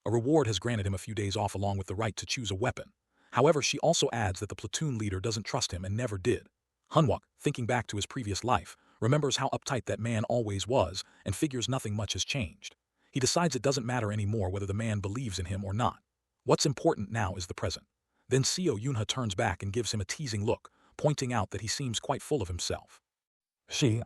a reward has granted him a few days off along with the right to choose a weapon. However, she also adds that the platoon leader doesn't trust him and never did. Hunwook, thinking back to his previous life, remembers how uptight that man always was and figures nothing much has changed. He decides it doesn't matter anymore whether the man believes in him or not. What's important now is the present. Then Seo Yunha turns back and gives him a teasing look, pointing out that he seems quite full of himself. She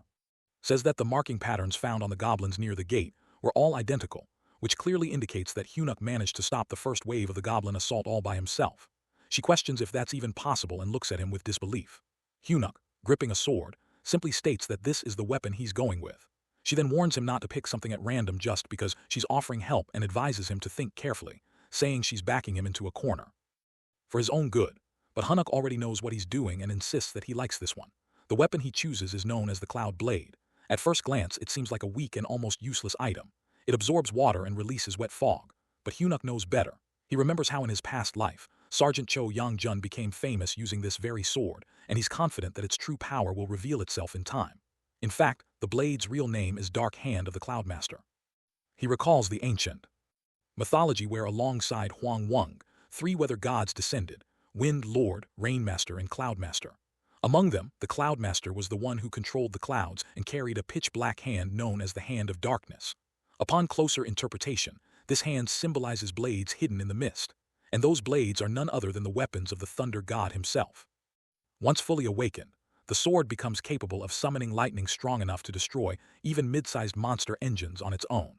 says that the marking patterns found on the goblins near the gate were all identical, which clearly indicates that Hyunuk managed to stop the first wave of the goblin assault all by himself. She questions if that's even possible and looks at him with disbelief. Hyunuk, gripping a sword, simply states that this is the weapon he's going with. She then warns him not to pick something at random just because she's offering help and advises him to think carefully, saying she's backing him into a corner. For his own good, but Hyunuk already knows what he's doing and insists that he likes this one. The weapon he chooses is known as the Cloud Blade. At first glance, it seems like a weak and almost useless item. It absorbs water and releases wet fog. But Hyunuk knows better. He remembers how in his past life, Sergeant Cho Young-jun became famous using this very sword, and he's confident that its true power will reveal itself in time. In fact, the blade's real name is Dark Hand of the Cloudmaster. He recalls the ancient mythology where alongside Huang Wang, three weather gods descended: Wind Lord, Rainmaster, and Cloudmaster. Among them, the Cloudmaster was the one who controlled the clouds and carried a pitch-black hand known as the Hand of Darkness. Upon closer interpretation, this hand symbolizes blades hidden in the mist, and those blades are none other than the weapons of the Thunder God himself. Once fully awakened, the sword becomes capable of summoning lightning strong enough to destroy even mid-sized monster engines on its own.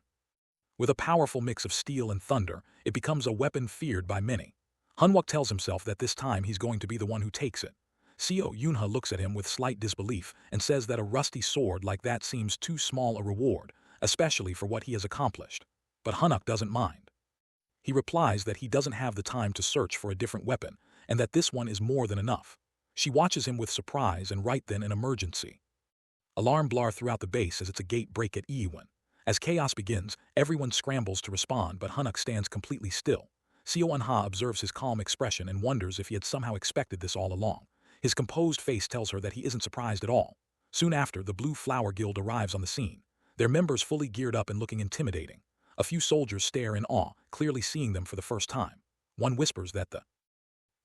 With a powerful mix of steel and thunder, it becomes a weapon feared by many. Hyunwook tells himself that this time he's going to be the one who takes it. Seo Yunha looks at him with slight disbelief and says that a rusty sword like that seems too small a reward, especially for what he has accomplished. But Hyunwook doesn't mind. He replies that he doesn't have the time to search for a different weapon, and that this one is more than enough. She watches him with surprise, and right then an emergency. Alarm blar throughout the base as it's a gate break at Iwan. As chaos begins, everyone scrambles to respond, but Hyunwook stands completely still. Seo Eun-ha observes his calm expression and wonders if he had somehow expected this all along. His composed face tells her that he isn't surprised at all. Soon after, the Blue Flower Guild arrives on the scene, their members fully geared up and looking intimidating. A few soldiers stare in awe, clearly seeing them for the first time. One whispers that the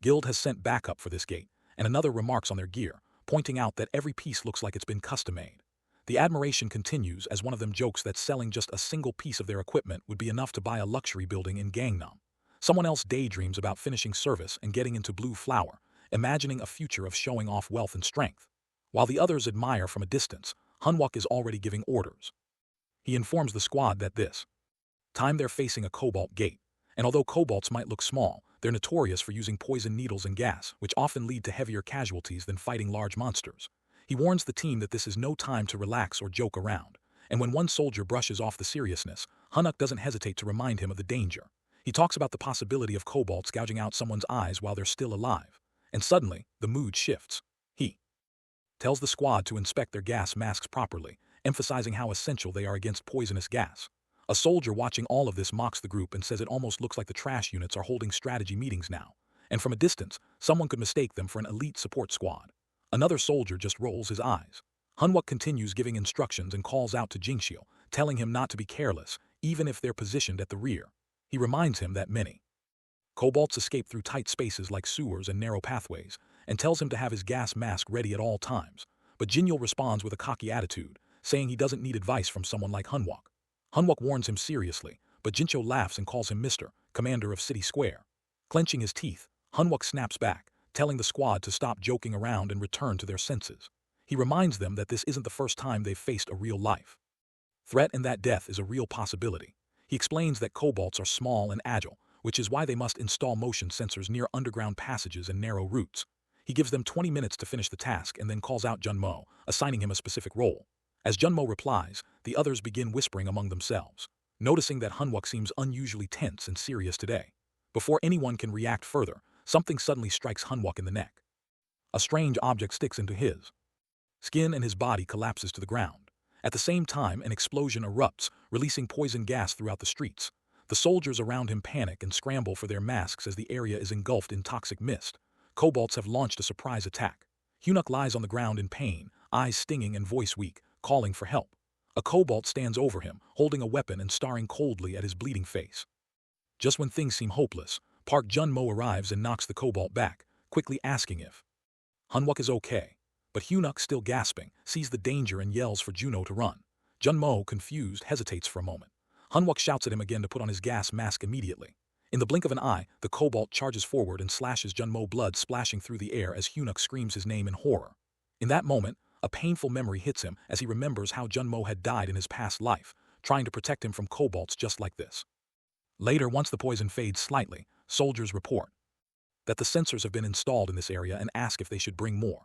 guild has sent backup for this gate, and another remarks on their gear, pointing out that every piece looks like it's been custom-made. The admiration continues as one of them jokes that selling just a single piece of their equipment would be enough to buy a luxury building in Gangnam. Someone else daydreams about finishing service and getting into Blue Flower, imagining a future of showing off wealth and strength. While the others admire from a distance, Hyunwook is already giving orders. He informs the squad that this time they're facing a cobalt gate, and although cobalts might look small, they're notorious for using poison needles and gas, which often lead to heavier casualties than fighting large monsters. He warns the team that this is no time to relax or joke around, and when one soldier brushes off the seriousness, Hyunwook doesn't hesitate to remind him of the danger. He talks about the possibility of cobalts gouging out someone's eyes while they're still alive. And suddenly, the mood shifts. He tells the squad to inspect their gas masks properly, emphasizing how essential they are against poisonous gas. A soldier watching all of this mocks the group and says it almost looks like the trash units are holding strategy meetings now, and from a distance, someone could mistake them for an elite support squad. Another soldier just rolls his eyes. Hyunwook continues giving instructions and calls out to Jingxiu, telling him not to be careless, even if they're positioned at the rear. He reminds him that many cobalts escape through tight spaces like sewers and narrow pathways, and tells him to have his gas mask ready at all times. But Jinyo responds with a cocky attitude, saying he doesn't need advice from someone like Hyunwook. Hyunwook warns him seriously, but Jincho laughs and calls him Mr. Commander of City Square. Clenching his teeth, Hyunwook snaps back, telling the squad to stop joking around and return to their senses. He reminds them that this isn't the first time they've faced a real-life threat and that death is a real possibility. He explains that cobalts are small and agile, which is why they must install motion sensors near underground passages and narrow routes. He gives them 20 minutes to finish the task and then calls out Junmo, assigning him a specific role. As Junmo replies, the others begin whispering among themselves, noticing that Hyunwook seems unusually tense and serious today. Before anyone can react further, something suddenly strikes Hyunwook in the neck. A strange object sticks into his skin and his body collapses to the ground. At the same time, an explosion erupts, releasing poison gas throughout the streets. The soldiers around him panic and scramble for their masks as the area is engulfed in toxic mist. Cobalts have launched a surprise attack. Hyunwook lies on the ground in pain, eyes stinging and voice weak, calling for help. A cobalt stands over him, holding a weapon and staring coldly at his bleeding face. Just when things seem hopeless, Park Junmo arrives and knocks the cobalt back, quickly asking if Hyunwook is okay. But Hyunwook, still gasping, sees the danger and yells for Juno to run. Junmo, confused, hesitates for a moment. Hyunwook shouts at him again to put on his gas mask immediately. In the blink of an eye, the cobalt charges forward and slashes Junmo, blood splashing through the air as Hyunwook screams his name in horror. In that moment, A painful memory hits him as he remembers how Junmo had died in his past life, trying to protect him from kobolds just like this. Later, once the poison fades slightly, soldiers report that the sensors have been installed in this area and ask if they should bring more.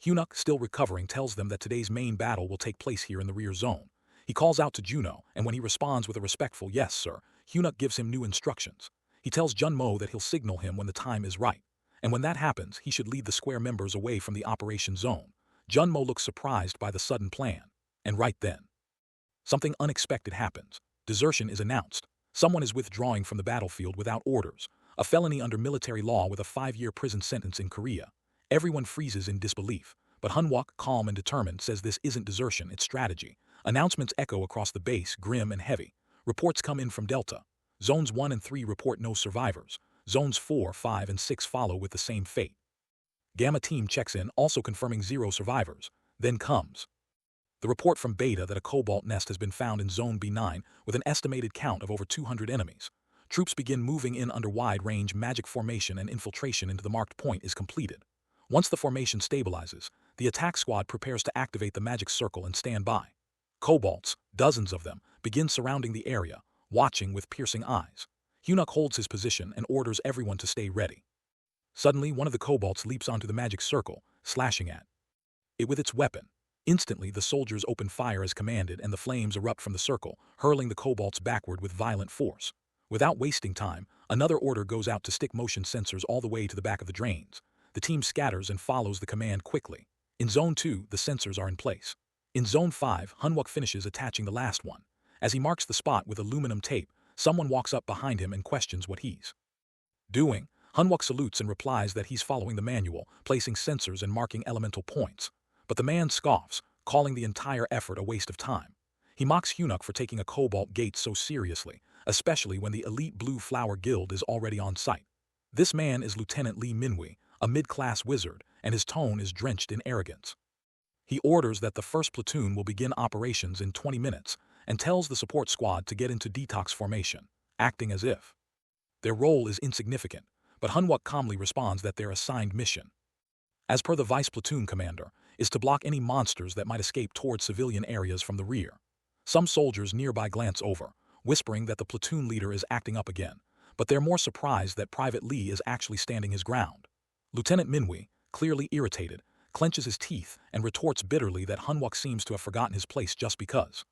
Hunuk, still recovering, tells them that today's main battle will take place here in the rear zone. He calls out to Juno, and when he responds with a respectful "yes, sir," Hunuk gives him new instructions. He tells Junmo that he'll signal him when the time is right, and when that happens, he should lead the square members away from the operation zone. Junmo looks surprised by the sudden plan, and right then, something unexpected happens. Desertion is announced. Someone is withdrawing from the battlefield without orders, a felony under military law with a 5-year prison sentence in Korea. Everyone freezes in disbelief, but Hunwook, calm and determined, says this isn't desertion, it's strategy. Announcements echo across the base, grim and heavy. Reports come in from Delta. Zones 1 and 3 report no survivors. Zones 4, 5, and 6 follow with the same fate. Gamma Team checks in, also confirming 0 survivors. Then comes the report from Beta that a cobalt nest has been found in Zone B9 with an estimated count of over 200 enemies. Troops begin moving in under wide-range magic formation and infiltration into the marked point is completed. Once the formation stabilizes, the attack squad prepares to activate the magic circle and stand by. Kobolds, dozens of them, begin surrounding the area, watching with piercing eyes. Hunuk holds his position and orders everyone to stay ready. Suddenly, one of the kobolds leaps onto the magic circle, slashing at it with its weapon. Instantly, the soldiers open fire as commanded and the flames erupt from the circle, hurling the kobolds backward with violent force. Without wasting time, another order goes out to stick motion sensors all the way to the back of the drains. The team scatters and follows the command quickly. In Zone 2, the sensors are in place. In Zone 5, Hunwook finishes attaching the last one. As he marks the spot with aluminum tape, someone walks up behind him and questions what he's doing. Hunwook salutes and replies that he's following the manual, placing sensors and marking elemental points. But the man scoffs, calling the entire effort a waste of time. He mocks Hunuk for taking a cobalt gate so seriously, especially when the elite Blue Flower Guild is already on site. This man is Lieutenant Lee Minwi, a mid-class wizard, and his tone is drenched in arrogance. He orders that the first platoon will begin operations in 20 minutes and tells the support squad to get into detox formation, acting as if their role is insignificant, but Hunwook calmly responds that their assigned mission, as per the vice platoon commander, is to block any monsters that might escape towards civilian areas from the rear. Some soldiers nearby glance over, whispering that the platoon leader is acting up again, but they're more surprised that Private Lee is actually standing his ground. Lieutenant Minwi, clearly irritated, clenches his teeth and retorts bitterly that Hunwook seems to have forgotten his place just because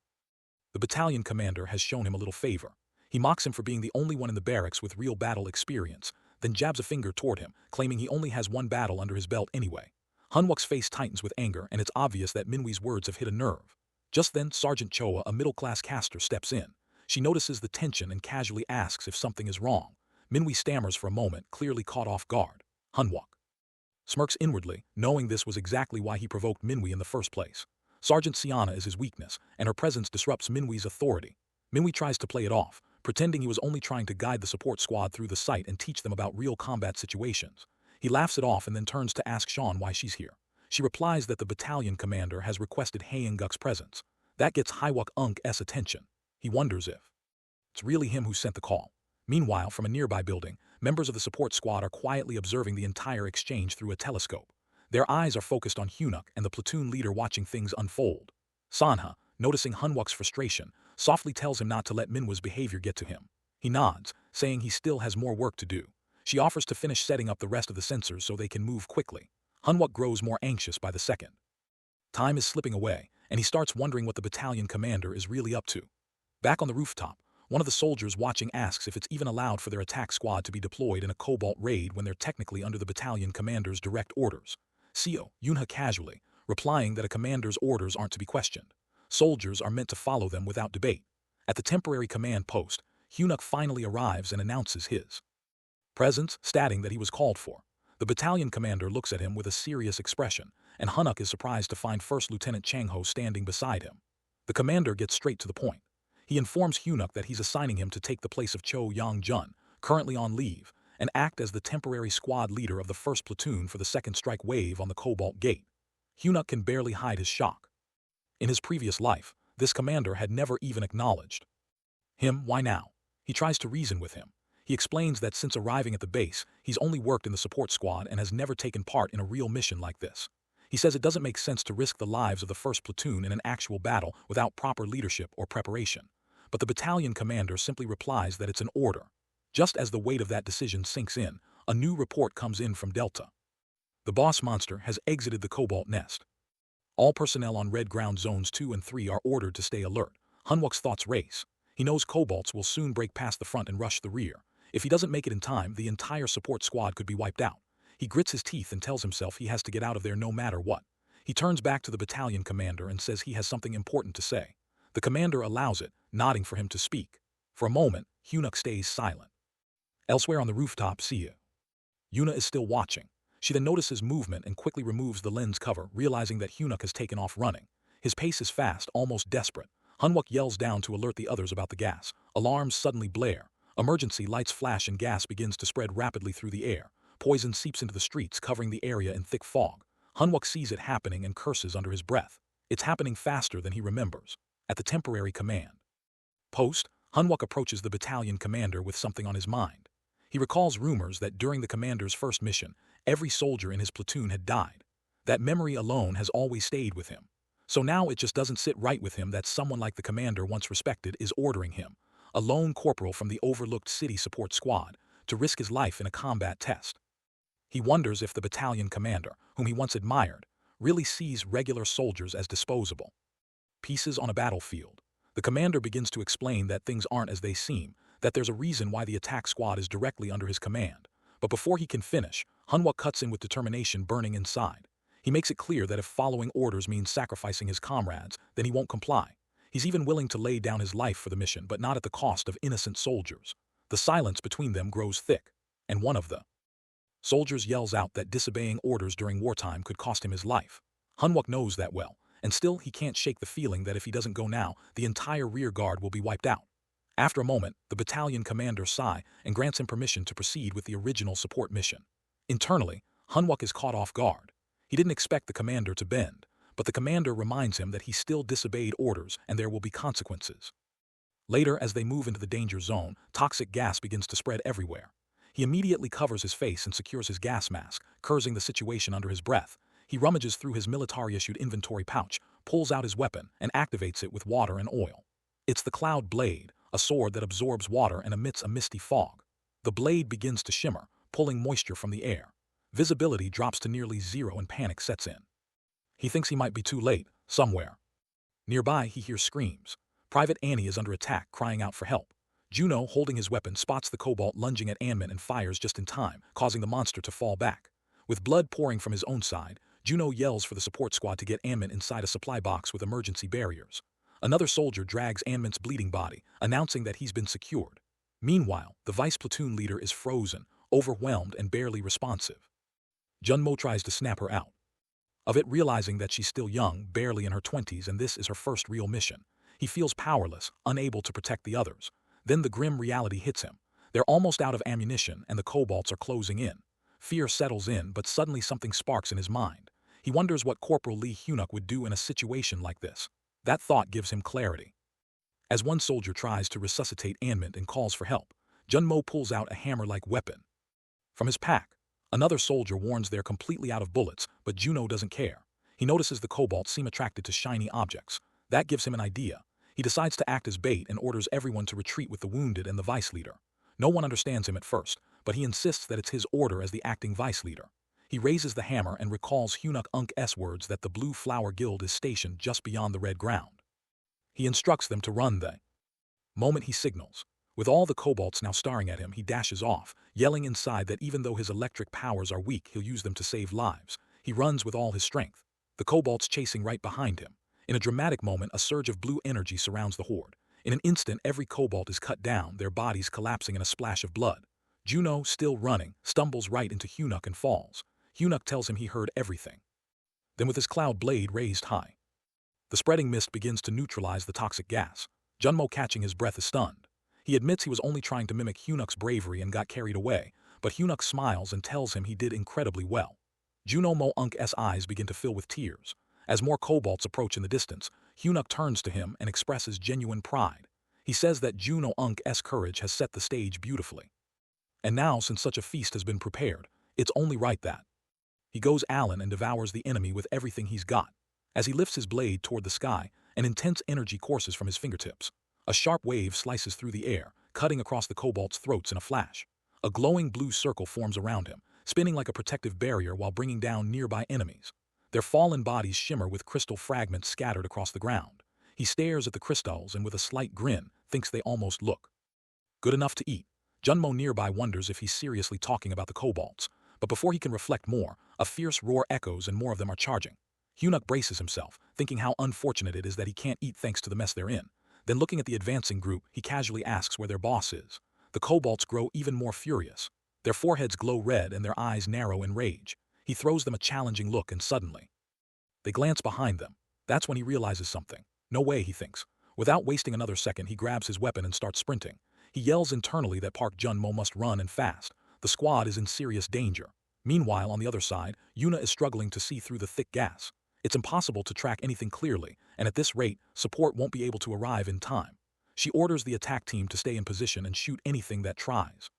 the battalion commander has shown him a little favor. He mocks him for being the only one in the barracks with real battle experience, then jabs a finger toward him, claiming he only has one battle under his belt anyway. Hunwook's face tightens with anger, and it's obvious that Minwi's words have hit a nerve. Just then, Sergeant Choa, a middle-class caster, steps in. She notices the tension and casually asks if something is wrong. Minwi stammers for a moment, clearly caught off guard. Hunwook smirks inwardly, knowing this was exactly why he provoked Minwi in the first place. Sergeant Siana is his weakness, and her presence disrupts Minwi's authority. Minwi tries to play it off, pretending he was only trying to guide the support squad through the site and teach them about real combat situations. He laughs it off and then turns to ask Sean why she's here. She replies that the battalion commander has requested Haeunguk's presence. That gets Haiwook Unk's attention. He wonders if it's really him who sent the call. Meanwhile, from a nearby building, members of the support squad are quietly observing the entire exchange through a telescope. Their eyes are focused on Hunuk and the platoon leader watching things unfold. Sanha, noticing Hunwook's frustration, softly tells him not to let Minwa's behavior get to him. He nods, saying he still has more work to do. She offers to finish setting up the rest of the sensors so they can move quickly. Hunwook grows more anxious by the second. Time is slipping away, and he starts wondering what the battalion commander is really up to. Back on the rooftop, one of the soldiers watching asks if it's even allowed for their attack squad to be deployed in a cobalt raid when they're technically under the battalion commander's direct orders. Seo, Yunha casually, replying that a commander's orders aren't to be questioned. Soldiers are meant to follow them without debate. At the temporary command post, Hunuk finally arrives and announces his presence, stating that he was called for. The battalion commander looks at him with a serious expression, and Hunuk is surprised to find First Lieutenant Changho standing beside him. The commander gets straight to the point. He informs Hunuk that he's assigning him to take the place of Cho Yang-jun, currently on leave, and act as the temporary squad leader of the first platoon for the second strike wave on the Cobalt Gate. Hunuk can barely hide his shock. In his previous life, this commander had never even acknowledged him. Why now? He tries to reason with him. He explains that since arriving at the base, he's only worked in the support squad and has never taken part in a real mission like this. He says it doesn't make sense to risk the lives of the first platoon in an actual battle without proper leadership or preparation. But the battalion commander simply replies that it's an order. Just as the weight of that decision sinks in, a new report comes in from Delta. The boss monster has exited the Cobalt Nest. All personnel on Red Ground Zones 2 and 3 are ordered to stay alert. Hunwook's thoughts race. He knows Cobalts will soon break past the front and rush the rear. If he doesn't make it in time, the entire support squad could be wiped out. He grits his teeth and tells himself he has to get out of there no matter what. He turns back to the battalion commander and says he has something important to say. The commander allows it, nodding for him to speak. For a moment, Hunuk stays silent. Elsewhere on the rooftop, Yuna is still watching. She then notices movement and quickly removes the lens cover, realizing that Hunuk has taken off running. His pace is fast, almost desperate. Hunwook yells down to alert the others about the gas. Alarms suddenly blare. Emergency lights flash and gas begins to spread rapidly through the air. Poison seeps into the streets, covering the area in thick fog. Hunwook sees it happening and curses under his breath. It's happening faster than he remembers. At the temporary command post, Hunwook approaches the battalion commander with something on his mind. He recalls rumors that during the commander's first mission, every soldier in his platoon had died. That memory alone has always stayed with him. So now it just doesn't sit right with him that someone like the commander once respected is ordering him, a lone corporal from the overlooked city support squad, to risk his life in a combat test. He wonders if the battalion commander, whom he once admired, really sees regular soldiers as disposable pieces on a battlefield. The commander begins to explain that things aren't as they seem, that there's a reason why the attack squad is directly under his command. But before he can finish, Hunwook cuts in with determination burning inside. He makes it clear that if following orders means sacrificing his comrades, then he won't comply. He's even willing to lay down his life for the mission, but not at the cost of innocent soldiers. The silence between them grows thick, and one of the soldiers yells out that disobeying orders during wartime could cost him his life. Hunwook knows that well, and still he can't shake the feeling that if he doesn't go now, the entire rear guard will be wiped out. After a moment, the battalion commander sighs and grants him permission to proceed with the original support mission. Internally, Hunwook is caught off guard. He didn't expect the commander to bend, but the commander reminds him that he still disobeyed orders and there will be consequences. Later, as they move into the danger zone, toxic gas begins to spread everywhere. He immediately covers his face and secures his gas mask, cursing the situation under his breath. He rummages through his military-issued inventory pouch, pulls out his weapon, and activates it with water and oil. It's the Cloud Blade, a sword that absorbs water and emits a misty fog. The blade begins to shimmer, pulling moisture from the air. Visibility drops to nearly zero and panic sets in. He thinks he might be too late, somewhere. Nearby, he hears screams. Private Annie is under attack, crying out for help. Juno, holding his weapon, spots the Cobalt lunging at Anmin and fires just in time, causing the monster to fall back. With blood pouring from his own side, Juno yells for the support squad to get Anmin inside a supply box with emergency barriers. Another soldier drags Anmin's bleeding body, announcing that he's been secured. Meanwhile, the vice platoon leader is frozen, overwhelmed and barely responsive. Junmo tries to snap her out of it, realizing that she's still young, barely in her 20s, and this is her first real mission. He feels powerless, unable to protect the others. Then the grim reality hits him. They're almost out of ammunition and the Cobalts are closing in. Fear settles in, but suddenly something sparks in his mind. He wonders what Corporal Lee Hunuk would do in a situation like this. That thought gives him clarity. As one soldier tries to resuscitate Anmin and calls for help, Junmo pulls out a hammer-like weapon from his pack. Another soldier warns they're completely out of bullets, but Juno doesn't care. He notices the Cobalts seem attracted to shiny objects. That gives him an idea. He decides to act as bait and orders everyone to retreat with the wounded and the vice leader. No one understands him at first, but he insists that it's his order as the acting vice leader. He raises the hammer and recalls Hunuk Unk's words that the Blue Flower Guild is stationed just beyond the red ground. He instructs them to run the moment he signals. With all the Cobalts now staring at him, he dashes off, yelling inside that even though his electric powers are weak, he'll use them to save lives. He runs with all his strength, the Cobalts chasing right behind him. In a dramatic moment, a surge of blue energy surrounds the horde. In an instant, every Cobalt is cut down, their bodies collapsing in a splash of blood. Juno, still running, stumbles right into Hunuk and falls. Hunuk tells him he heard everything. Then with his cloud blade raised high, the spreading mist begins to neutralize the toxic gas. Junmo, catching his breath, is stunned. He admits he was only trying to mimic Hunuk's bravery and got carried away, but Hunuk smiles and tells him he did incredibly well. Juno Mo Unk's eyes begin to fill with tears. As more Cobalts approach in the distance, Hunuk turns to him and expresses genuine pride. He says that Juno Unk's courage has set the stage beautifully. And now, since such a feast has been prepared, it's only right that He goes Allen and devours the enemy with everything he's got. As he lifts his blade toward the sky, an intense energy courses from his fingertips. A sharp wave slices through the air, cutting across the kobolds' throats in a flash. A glowing blue circle forms around him, spinning like a protective barrier while bringing down nearby enemies. Their fallen bodies shimmer with crystal fragments scattered across the ground. He stares at the crystals and with a slight grin, thinks they almost look good enough to eat. Junmo nearby wonders if he's seriously talking about the kobolds, but before he can reflect more, a fierce roar echoes and more of them are charging. Hyunuk braces himself, thinking how unfortunate it is that he can't eat thanks to the mess they're in. Then looking at the advancing group, he casually asks where their boss is. The kobolds grow even more furious. Their foreheads glow red and their eyes narrow in rage. He throws them a challenging look and suddenly, they glance behind them. That's when he realizes something. No way, he thinks. Without wasting another second, he grabs his weapon and starts sprinting. He yells internally that Park Junmo must run and fast. The squad is in serious danger. Meanwhile, on the other side, Yuna is struggling to see through the thick gas. It's impossible to track anything clearly, and at this rate, support won't be able to arrive in time. She orders the attack team to stay in position and shoot anything that tries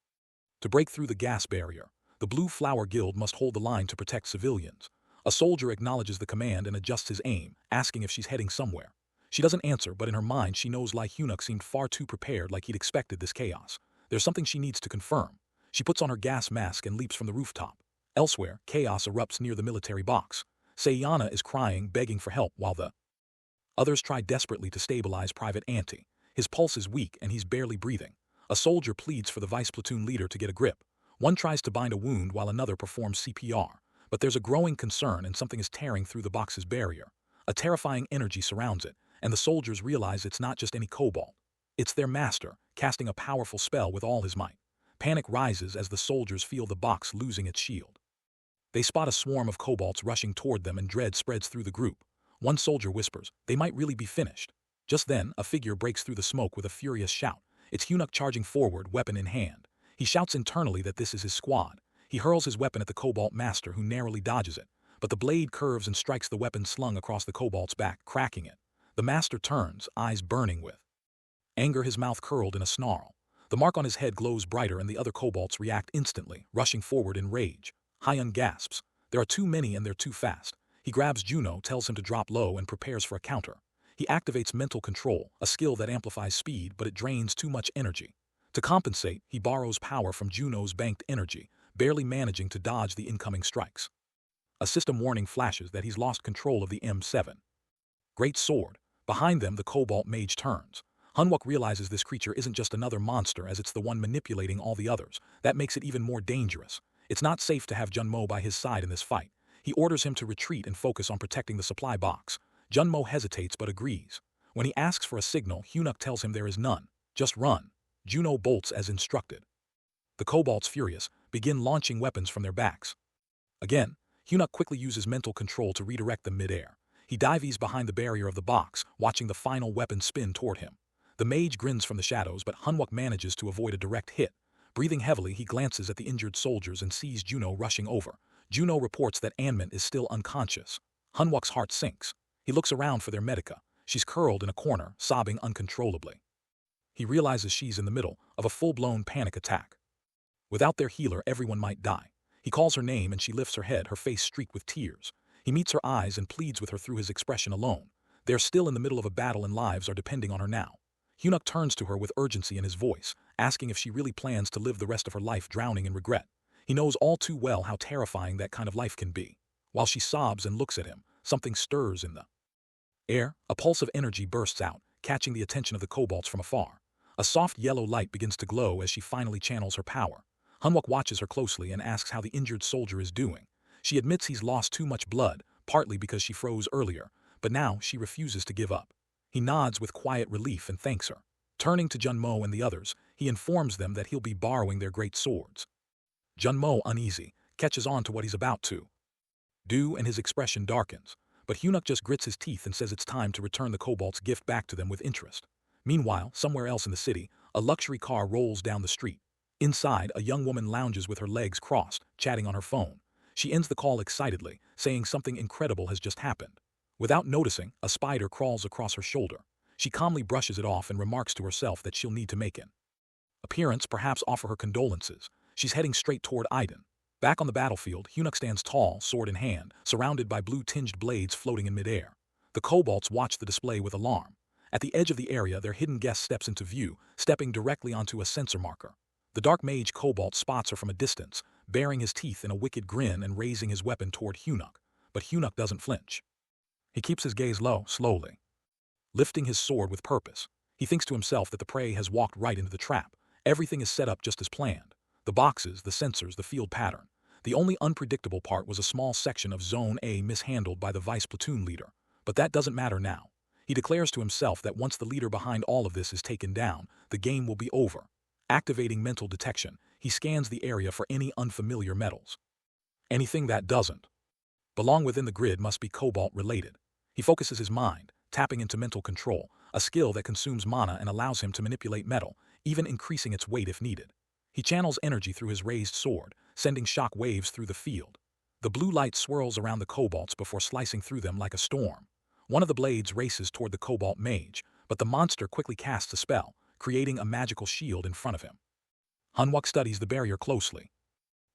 to break through the gas barrier. The Blue Flower Guild must hold the line to protect civilians. A soldier acknowledges the command and adjusts his aim, asking if she's heading somewhere. She doesn't answer, but in her mind she knows Lai Hyunuk seemed far too prepared, like he'd expected this chaos. There's something she needs to confirm. She puts on her gas mask and leaps from the rooftop. Elsewhere, chaos erupts near the military box. Sayana is crying, begging for help, while the others try desperately to stabilize Private Ante. His pulse is weak and he's barely breathing. A soldier pleads for the vice platoon leader to get a grip. One tries to bind a wound while another performs CPR. But there's a growing concern and something is tearing through the box's barrier. A terrifying energy surrounds it, and the soldiers realize it's not just any kobold. It's their master, casting a powerful spell with all his might. Panic rises as the soldiers feel the box losing its shield. They spot a swarm of kobolds rushing toward them and dread spreads through the group. One soldier whispers, they might really be finished. Just then, a figure breaks through the smoke with a furious shout. It's Hyunuk charging forward, weapon in hand. He shouts internally that this is his squad. He hurls his weapon at the kobold master, who narrowly dodges it, but the blade curves and strikes the weapon slung across the kobold's back, cracking it. The master turns, eyes burning with anger, his mouth curled in a snarl. The mark on his head glows brighter and the other kobolds react instantly, rushing forward in rage. Hyun gasps. There are too many and they're too fast. He grabs Juno, tells him to drop low and prepares for a counter. He activates mental control, a skill that amplifies speed, but it drains too much energy. To compensate, he borrows power from Juno's banked energy, barely managing to dodge the incoming strikes. A system warning flashes that he's lost control of the M7. Great sword. Behind them, the Cobalt Mage turns. Hunwook realizes this creature isn't just another monster, as it's the one manipulating all the others. That makes it even more dangerous. It's not safe to have Junmo by his side in this fight. He orders him to retreat and focus on protecting the supply box. Junmo hesitates but agrees. When he asks for a signal, Hyunuk tells him there is none. Just run. Juno bolts as instructed. The kobolds, furious, begin launching weapons from their backs. Again, Hyunuk quickly uses mental control to redirect them mid-air. He dives behind the barrier of the box, watching the final weapon spin toward him. The mage grins from the shadows, but Hunwook manages to avoid a direct hit. Breathing heavily, he glances at the injured soldiers and sees Juno rushing over. Juno reports that Anmin is still unconscious. Hunwook's heart sinks. He looks around for their medica. She's curled in a corner, sobbing uncontrollably. He realizes she's in the middle of a full-blown panic attack. Without their healer, everyone might die. He calls her name and she lifts her head, her face streaked with tears. He meets her eyes and pleads with her through his expression alone. They're still in the middle of a battle and lives are depending on her now. Hyunuk turns to her with urgency in his voice, asking if she really plans to live the rest of her life drowning in regret. He knows all too well how terrifying that kind of life can be. While she sobs and looks at him, something stirs in the air. A pulse of energy bursts out, catching the attention of the kobolds from afar. A soft yellow light begins to glow as she finally channels her power. Hunwook watches her closely and asks how the injured soldier is doing. She admits he's lost too much blood, partly because she froze earlier, but now she refuses to give up. He nods with quiet relief and thanks her. Turning to Junmo and the others, he informs them that he'll be borrowing their great swords. Junmo, uneasy, catches on to what he's about to do and his expression darkens, but Hyunuk just grits his teeth and says it's time to return the kobold's gift back to them with interest. Meanwhile, somewhere else in the city, a luxury car rolls down the street. Inside, a young woman lounges with her legs crossed, chatting on her phone. She ends the call excitedly, saying something incredible has just happened. Without noticing, a spider crawls across her shoulder. She calmly brushes it off and remarks to herself that she'll need to make an appearance, perhaps offer her condolences. She's heading straight toward Aiden. Back on the battlefield, Hunuk stands tall, sword in hand, surrounded by blue-tinged blades floating in midair. The kobolds watch the display with alarm. At the edge of the area, their hidden guest steps into view, stepping directly onto a sensor marker. The dark mage kobold spots her from a distance, baring his teeth in a wicked grin and raising his weapon toward Hunuk. But Hunuk doesn't flinch. He keeps his gaze low, slowly, lifting his sword with purpose. He thinks to himself that the prey has walked right into the trap. Everything is set up just as planned. The boxes, the sensors, the field pattern. The only unpredictable part was a small section of Zone A mishandled by the vice platoon leader. But that doesn't matter now. He declares to himself that once the leader behind all of this is taken down, the game will be over. Activating mental detection, he scans the area for any unfamiliar metals. Anything that doesn't belong within the grid must be cobalt-related. He focuses his mind, tapping into mental control, a skill that consumes mana and allows him to manipulate metal, even increasing its weight if needed. He channels energy through his raised sword, sending shock waves through the field. The blue light swirls around the kobolds before slicing through them like a storm. One of the blades races toward the cobalt mage, but the monster quickly casts a spell, creating a magical shield in front of him. Hunwuk studies the barrier closely,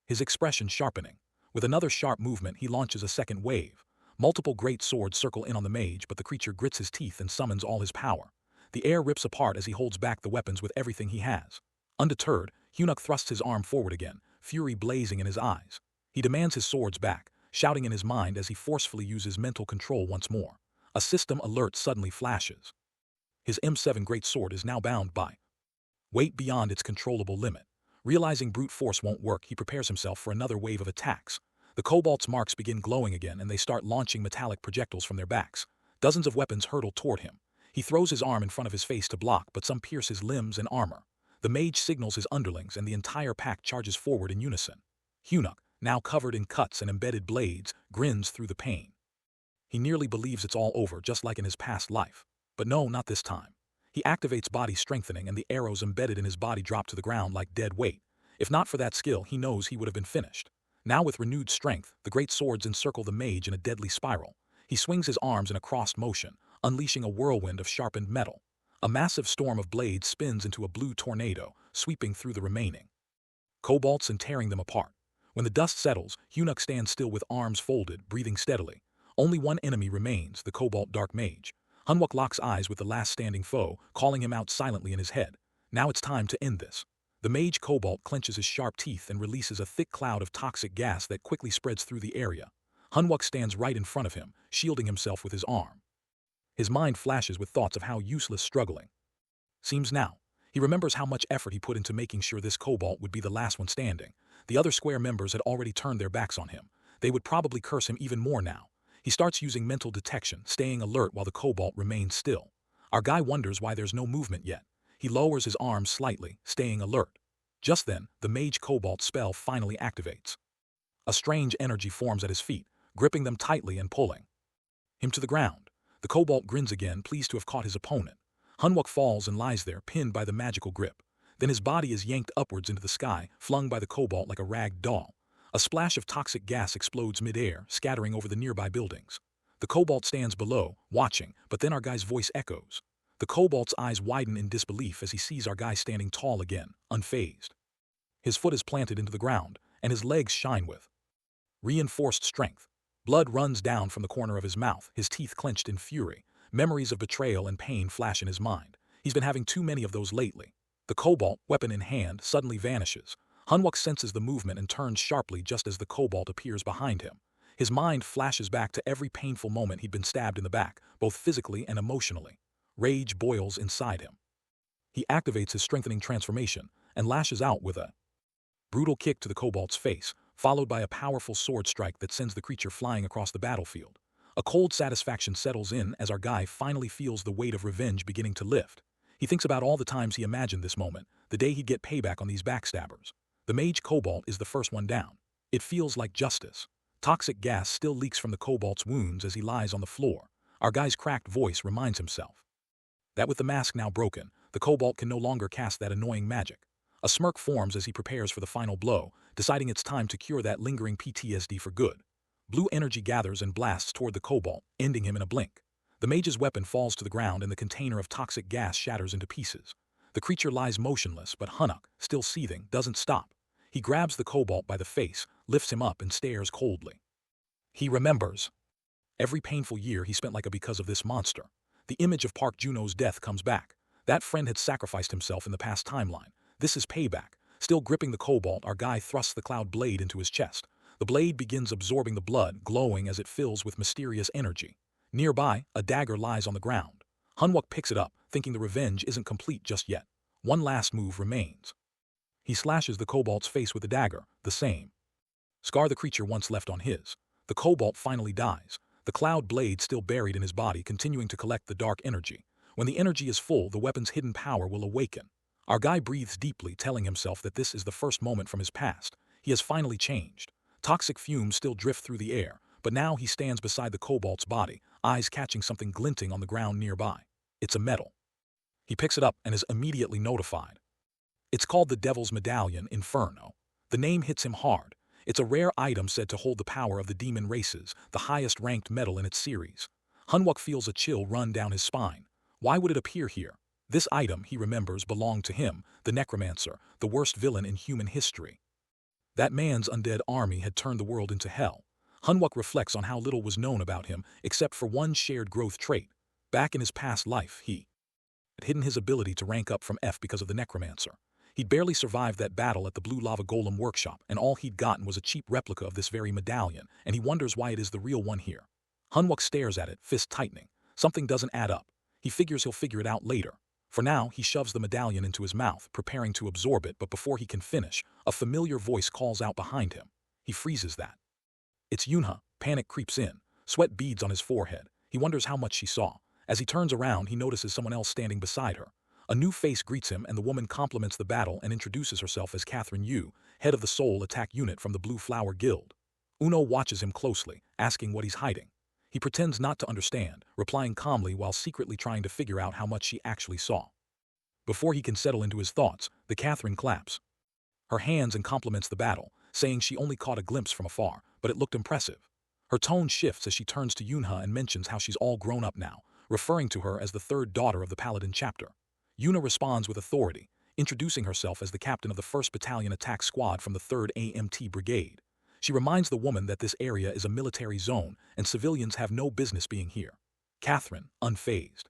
his expression sharpening. With another sharp movement, he launches a second wave. Multiple great swords circle in on the mage, but the creature grits his teeth and summons all his power. The air rips apart as he holds back the weapons with everything he has. Undeterred, Hunuk thrusts his arm forward again, fury blazing in his eyes. He demands his swords back, shouting in his mind as he forcefully uses mental control once more. A system alert suddenly flashes. His M7 greatsword is now bound by weight beyond its controllable limit. Realizing brute force won't work, he prepares himself for another wave of attacks. The kobolds' marks begin glowing again and they start launching metallic projectiles from their backs. Dozens of weapons hurtle toward him. He throws his arm in front of his face to block, but some pierce his limbs and armor. The mage signals his underlings and the entire pack charges forward in unison. Hunuk, now covered in cuts and embedded blades, grins through the pain. He nearly believes it's all over, just like in his past life. But no, not this time. He activates body strengthening and the arrows embedded in his body drop to the ground like dead weight. If not for that skill, he knows he would have been finished. Now with renewed strength, the great swords encircle the mage in a deadly spiral. He swings his arms in a crossed motion, unleashing a whirlwind of sharpened metal. A massive storm of blades spins into a blue tornado, sweeping through the remaining kobolds and tearing them apart. When the dust settles, Hunuk stands still with arms folded, breathing steadily. Only one enemy remains, the cobalt dark mage. Hunwuk locks eyes with the last standing foe, calling him out silently in his head. Now it's time to end this. The mage kobold clenches his sharp teeth and releases a thick cloud of toxic gas that quickly spreads through the area. Hunwuk stands right in front of him, shielding himself with his arm. His mind flashes with thoughts of how useless struggling seems now. He remembers how much effort he put into making sure this kobold would be the last one standing. The other square members had already turned their backs on him. They would probably curse him even more now. He starts using mental detection, staying alert while the kobold remains still. Our guy wonders why there's no movement yet. He lowers his arms slightly, staying alert. Just then, the mage kobold spell finally activates. A strange energy forms at his feet, gripping them tightly and pulling him to the ground. The kobold grins again, pleased to have caught his opponent. Hunwuk falls and lies there, pinned by the magical grip. Then his body is yanked upwards into the sky, flung by the kobold like a rag doll. A splash of toxic gas explodes mid-air, scattering over the nearby buildings. The kobold stands below, watching, but then our guy's voice echoes. The kobold's eyes widen in disbelief as he sees our guy standing tall again, unfazed. His foot is planted into the ground, and his legs shine with reinforced strength. Blood runs down from the corner of his mouth, his teeth clenched in fury. Memories of betrayal and pain flash in his mind. He's been having too many of those lately. The kobold, weapon in hand, suddenly vanishes. Hunwuk senses the movement and turns sharply just as the kobold appears behind him. His mind flashes back to every painful moment he'd been stabbed in the back, both physically and emotionally. Rage boils inside him. He activates his strengthening transformation and lashes out with a brutal kick to the kobold's face, followed by a powerful sword strike that sends the creature flying across the battlefield. A cold satisfaction settles in as our guy finally feels the weight of revenge beginning to lift. He thinks about all the times he imagined this moment, the day he'd get payback on these backstabbers. The mage kobold is the first one down. It feels like justice. Toxic gas still leaks from the kobold's wounds as he lies on the floor. Our guy's cracked voice reminds himself that with the mask now broken, the kobold can no longer cast that annoying magic. A smirk forms as he prepares for the final blow, deciding it's time to cure that lingering PTSD for good. Blue energy gathers and blasts toward the kobold, ending him in a blink. The mage's weapon falls to the ground and the container of toxic gas shatters into pieces. The creature lies motionless, but Hunuk, still seething, doesn't stop. He grabs the kobold by the face, lifts him up and stares coldly. He remembers every painful year he spent like a because of this monster. The image of Park Juno's death comes back. That friend had sacrificed himself in the past timeline. This is payback. Still gripping the cobalt, our guy thrusts the cloud blade into his chest. The blade begins absorbing the blood, glowing as it fills with mysterious energy. Nearby, a dagger lies on the ground. Hunwook picks it up, thinking the revenge isn't complete just yet. One last move remains. He slashes the kobolt's face with the dagger, the same scar the creature once left on his. The cobalt finally dies. The cloud blade still buried in his body, continuing to collect the dark energy. When the energy is full, the weapon's hidden power will awaken. Our guy breathes deeply, telling himself that this is the first moment from his past. He has finally changed. Toxic fumes still drift through the air, but now he stands beside the kobolt's body, eyes catching something glinting on the ground nearby. It's a medal. He picks it up and is immediately notified. It's called the Devil's Medallion Inferno. The name hits him hard. It's a rare item said to hold the power of the demon races, the highest-ranked medal in its series. Hunwook feels a chill run down his spine. Why would it appear here? This item, he remembers, belonged to him, the necromancer, the worst villain in human history. That man's undead army had turned the world into hell. Hunwook reflects on how little was known about him, except for one shared growth trait. Back in his past life, he had hidden his ability to rank up from F because of the necromancer. He'd barely survived that battle at the Blue Lava Golem workshop, and all he'd gotten was a cheap replica of this very medallion, and he wonders why it is the real one here. Hunwook stares at it, fist tightening. Something doesn't add up. He figures he'll figure it out later. For now, he shoves the medallion into his mouth, preparing to absorb it, but before he can finish, a familiar voice calls out behind him. He freezes that. It's Yunha. Panic creeps in. Sweat beads on his forehead. He wonders how much she saw. As he turns around, he notices someone else standing beside her. A new face greets him, and the woman compliments the battle and introduces herself as Catherine Yu, head of the Soul Attack Unit from the Blue Flower Guild. Uno watches him closely, asking what he's hiding. He pretends not to understand, replying calmly while secretly trying to figure out how much she actually saw. Before he can settle into his thoughts, the Catherine claps her hands and compliments the battle, saying she only caught a glimpse from afar, but it looked impressive. Her tone shifts as she turns to Yunha and mentions how she's all grown up now, referring to her as the third daughter of the Paladin chapter. Yuna responds with authority, introducing herself as the captain of the 1st Battalion Attack Squad from the 3rd AMT Brigade. She reminds the woman that this area is a military zone and civilians have no business being here. Catherine, unfazed,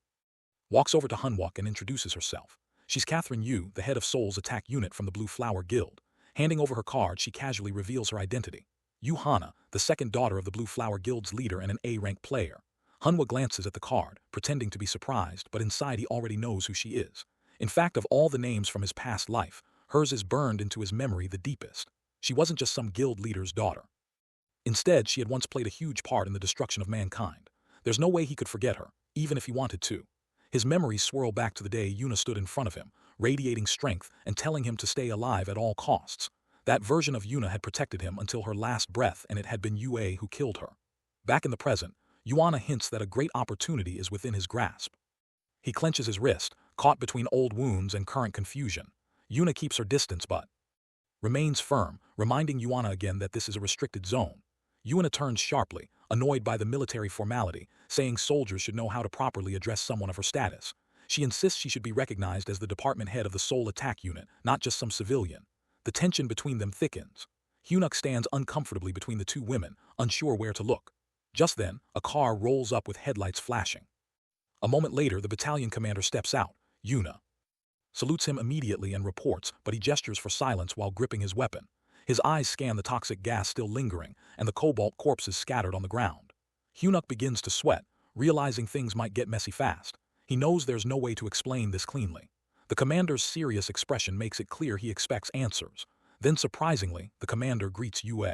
walks over to Hunwook and introduces herself. She's Catherine Yu, the head of Soul's Attack Unit from the Blue Flower Guild. Handing over her card, she casually reveals her identity. Yu Hana, the 2nd daughter of the Blue Flower Guild's leader and an A-rank player. Hunwook glances at the card, pretending to be surprised, but inside he already knows who she is. In fact, of all the names from his past life, hers is burned into his memory the deepest. She wasn't just some guild leader's daughter. Instead, she had once played a huge part in the destruction of mankind. There's no way he could forget her, even if he wanted to. His memories swirl back to the day Yuna stood in front of him, radiating strength and telling him to stay alive at all costs. That version of Yuna had protected him until her last breath, and it had been Yue who killed her. Back in the present, Yuana hints that a great opportunity is within his grasp. He clenches his wrist, caught between old wounds and current confusion. Yuna keeps her distance but remains firm, reminding Yuana again that this is a restricted zone. Yuana turns sharply, annoyed by the military formality, saying soldiers should know how to properly address someone of her status. She insists she should be recognized as the department head of the Soul Attack Unit, not just some civilian. The tension between them thickens. Hunwook stands uncomfortably between the two women, unsure where to look. Just then, a car rolls up with headlights flashing. A moment later, the battalion commander steps out. Yuna salutes him immediately and reports, but he gestures for silence while gripping his weapon. His eyes scan the toxic gas still lingering, and the cobalt corpses scattered on the ground. Hunwook begins to sweat, realizing things might get messy fast. He knows there's no way to explain this cleanly. The commander's serious expression makes it clear he expects answers. Then, surprisingly, the commander greets Yue.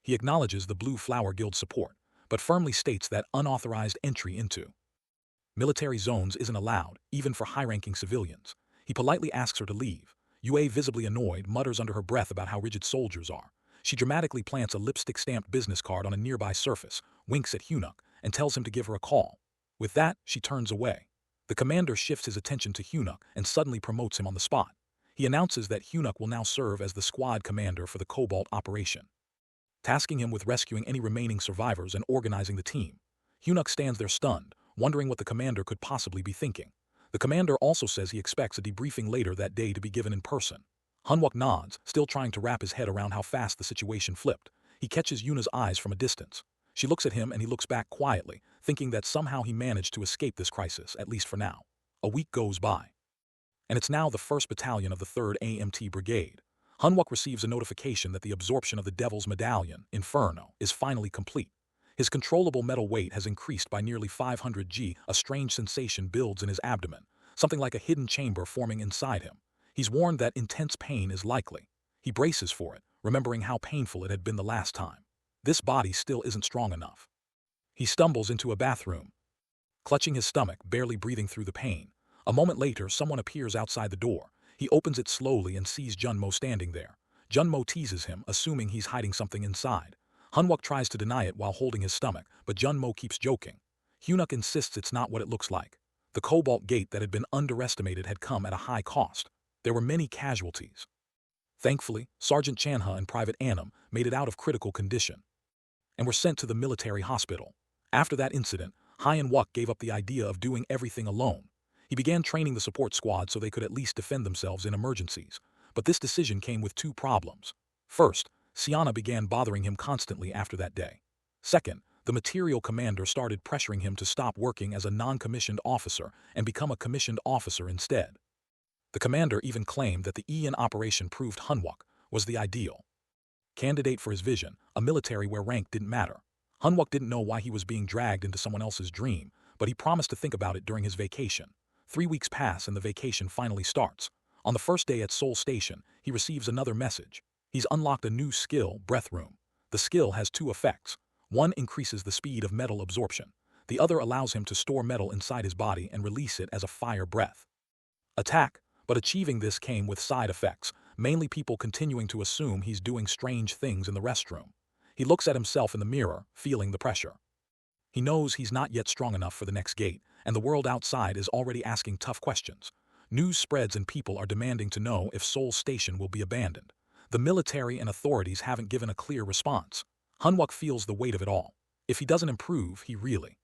He acknowledges the Blue Flower Guild support, but firmly states that unauthorized entry into military zones isn't allowed, even for high-ranking civilians. He politely asks her to leave. Yue, visibly annoyed, mutters under her breath about how rigid soldiers are. She dramatically plants a lipstick-stamped business card on a nearby surface, winks at Hunwook, and tells him to give her a call. With that, she turns away. The commander shifts his attention to Hunwook and suddenly promotes him on the spot. He announces that Hunwook will now serve as the squad commander for the Cobalt operation, tasking him with rescuing any remaining survivors and organizing the team. Hunwook stands there stunned, wondering what the commander could possibly be thinking. The commander also says he expects a debriefing later that day to be given in person. Hunwook nods, still trying to wrap his head around how fast the situation flipped. He catches Yuna's eyes from a distance. She looks at him and he looks back quietly, thinking that somehow he managed to escape this crisis, at least for now. A week goes by. And it's now the 1st Battalion of the 3rd AMT Brigade. Hunwook receives a notification that the absorption of the Devil's Medallion, Inferno, is finally complete. His controllable metal weight has increased by nearly 500 G. A strange sensation builds in his abdomen, something like a hidden chamber forming inside him. He's warned that intense pain is likely. He braces for it, remembering how painful it had been the last time. This body still isn't strong enough. He stumbles into a bathroom, clutching his stomach, barely breathing through the pain. A moment later, someone appears outside the door. He opens it slowly and sees Junmo standing there. Junmo teases him, assuming he's hiding something inside. Hunwook tries to deny it while holding his stomach, but Junmo keeps joking. Hunwook insists it's not what it looks like. The Cobalt Gate that had been underestimated had come at a high cost. There were many casualties. Thankfully, Sergeant Chanha and Private Annam made it out of critical condition and were sent to the military hospital. After that incident, Hyun-wook gave up the idea of doing everything alone. He began training the support squad so they could at least defend themselves in emergencies. But this decision came with 2 problems. First, Siana began bothering him constantly after that day. Second, the material commander started pressuring him to stop working as a non-commissioned officer and become a commissioned officer instead. The commander even claimed that the Ian operation proved Hunwook was the ideal candidate for his vision, a military where rank didn't matter. Hunwook didn't know why he was being dragged into someone else's dream, but he promised to think about it during his vacation. 3 weeks pass and the vacation finally starts. On the first day at Seoul Station, he receives another message. He's unlocked a new skill, Breath Room. The skill has 2 effects. One increases the speed of metal absorption. The other allows him to store metal inside his body and release it as a fire breath attack, but achieving this came with side effects, mainly people continuing to assume he's doing strange things in the restroom. He looks at himself in the mirror, feeling the pressure. He knows he's not yet strong enough for the next gate, and the world outside is already asking tough questions. News spreads and people are demanding to know if Seoul Station will be abandoned. The military and authorities haven't given a clear response. Hunwook feels the weight of it all. If he doesn't improve, he really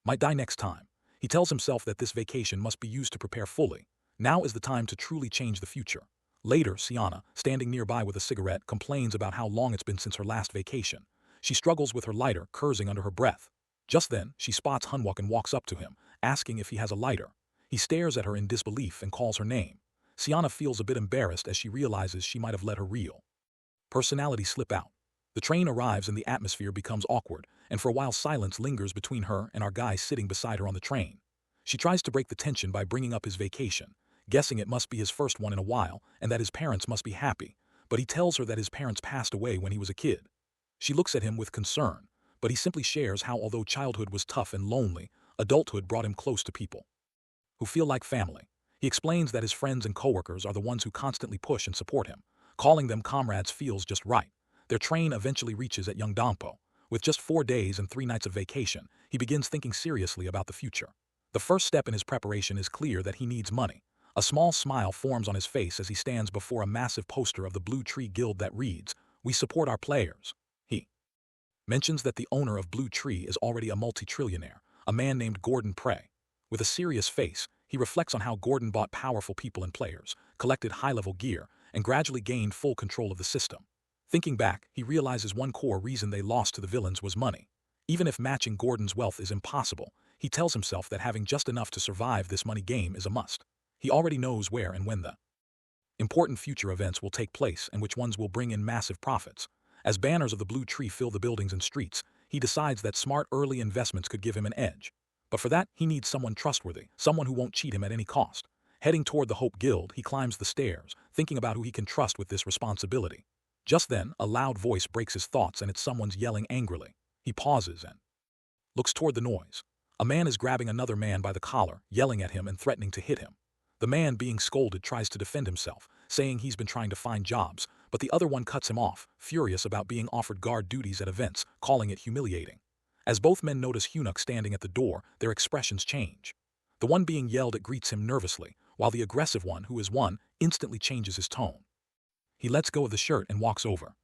might die next time. He tells himself that this vacation must be used to prepare fully. Now is the time to truly change the future. Later, Siana, standing nearby with a cigarette, complains about how long it's been since her last vacation. She struggles with her lighter, cursing under her breath. Just then, she spots Hunwook and walks up to him, asking if he has a lighter. He stares at her in disbelief and calls her name. Siana feels a bit embarrassed as she realizes she might have let her real personality slip out. The train arrives and the atmosphere becomes awkward, and for a while silence lingers between her and our guy sitting beside her on the train. She tries to break the tension by bringing up his vacation, guessing it must be his first one in a while and that his parents must be happy, but he tells her that his parents passed away when he was a kid. She looks at him with concern, but he simply shares how although childhood was tough and lonely, adulthood brought him close to people who feel like family. He explains that his friends and coworkers are the ones who constantly push and support him. Calling them comrades feels just right. Their train eventually reaches at Yeongdongpo. With just 4 days and 3 nights of vacation, he begins thinking seriously about the future. The first step in his preparation is clear that he needs money. A small smile forms on his face as he stands before a massive poster of the Blue Tree Guild that reads, "We support our players." He mentions that the owner of Blue Tree is already a multi-trillionaire, a man named Gordon Prey. With a serious face, he reflects on how Gordon bought powerful people and players, collected high-level gear, and gradually gained full control of the system. Thinking back, he realizes one core reason they lost to the villains was money. Even if matching Gordon's wealth is impossible, he tells himself that having just enough to survive this money game is a must. He already knows where and when the important future events will take place and which ones will bring in massive profits. As banners of the Blue Tree fill the buildings and streets, he decides that smart early investments could give him an edge. But for that, he needs someone trustworthy, someone who won't cheat him at any cost. Heading toward the Hope Guild, he climbs the stairs, thinking about who he can trust with this responsibility. Just then, a loud voice breaks his thoughts and it's someone's yelling angrily. He pauses and looks toward the noise. A man is grabbing another man by the collar, yelling at him and threatening to hit him. The man, being scolded, tries to defend himself, saying he's been trying to find jobs, but the other one cuts him off, furious about being offered guard duties at events, calling it humiliating. As both men notice Hunwook standing at the door, their expressions change. The one being yelled at greets him nervously, while the aggressive one, who is one, instantly changes his tone. He lets go of the shirt and walks over.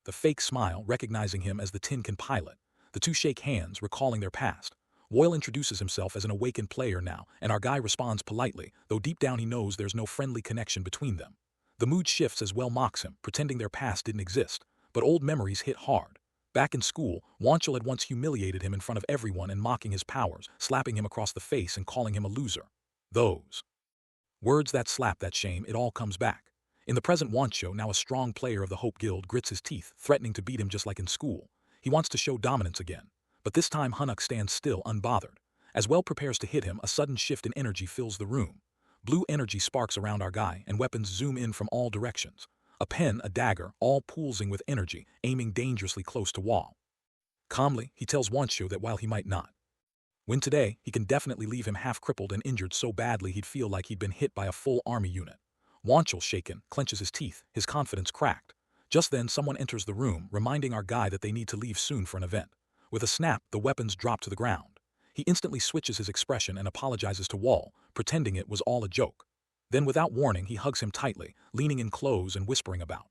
The fake smile, recognizing him as the Tin Can pilot. The two shake hands, recalling their past. Woyle introduces himself as an awakened player now, and our guy responds politely, though deep down he knows there's no friendly connection between them. The mood shifts as Well mocks him, pretending their past didn't exist, but old memories hit hard. Back in school, Wanchel had once humiliated him in front of everyone and mocking his powers, slapping him across the face and calling him a loser. Those words that slap that shame, it all comes back. In the present, Wancho, now a strong player of the Hope Guild, grits his teeth, threatening to beat him just like in school. He wants to show dominance again. But this time Hunuk stands still, unbothered. As Well prepares to hit him, a sudden shift in energy fills the room. Blue energy sparks around our guy, and weapons zoom in from all directions. A pen, a dagger, all pulsing with energy, aiming dangerously close to Wall. Calmly, he tells Wancho that while he might not win today, he can definitely leave him half-crippled and injured so badly he'd feel like he'd been hit by a full army unit. Wanchel, shaken, clenches his teeth, his confidence cracked. Just then someone enters the room, reminding our guy that they need to leave soon for an event. With a snap, the weapons drop to the ground. He instantly switches his expression and apologizes to Wall, pretending it was all a joke. Then without warning, he hugs him tightly, leaning in close and whispering about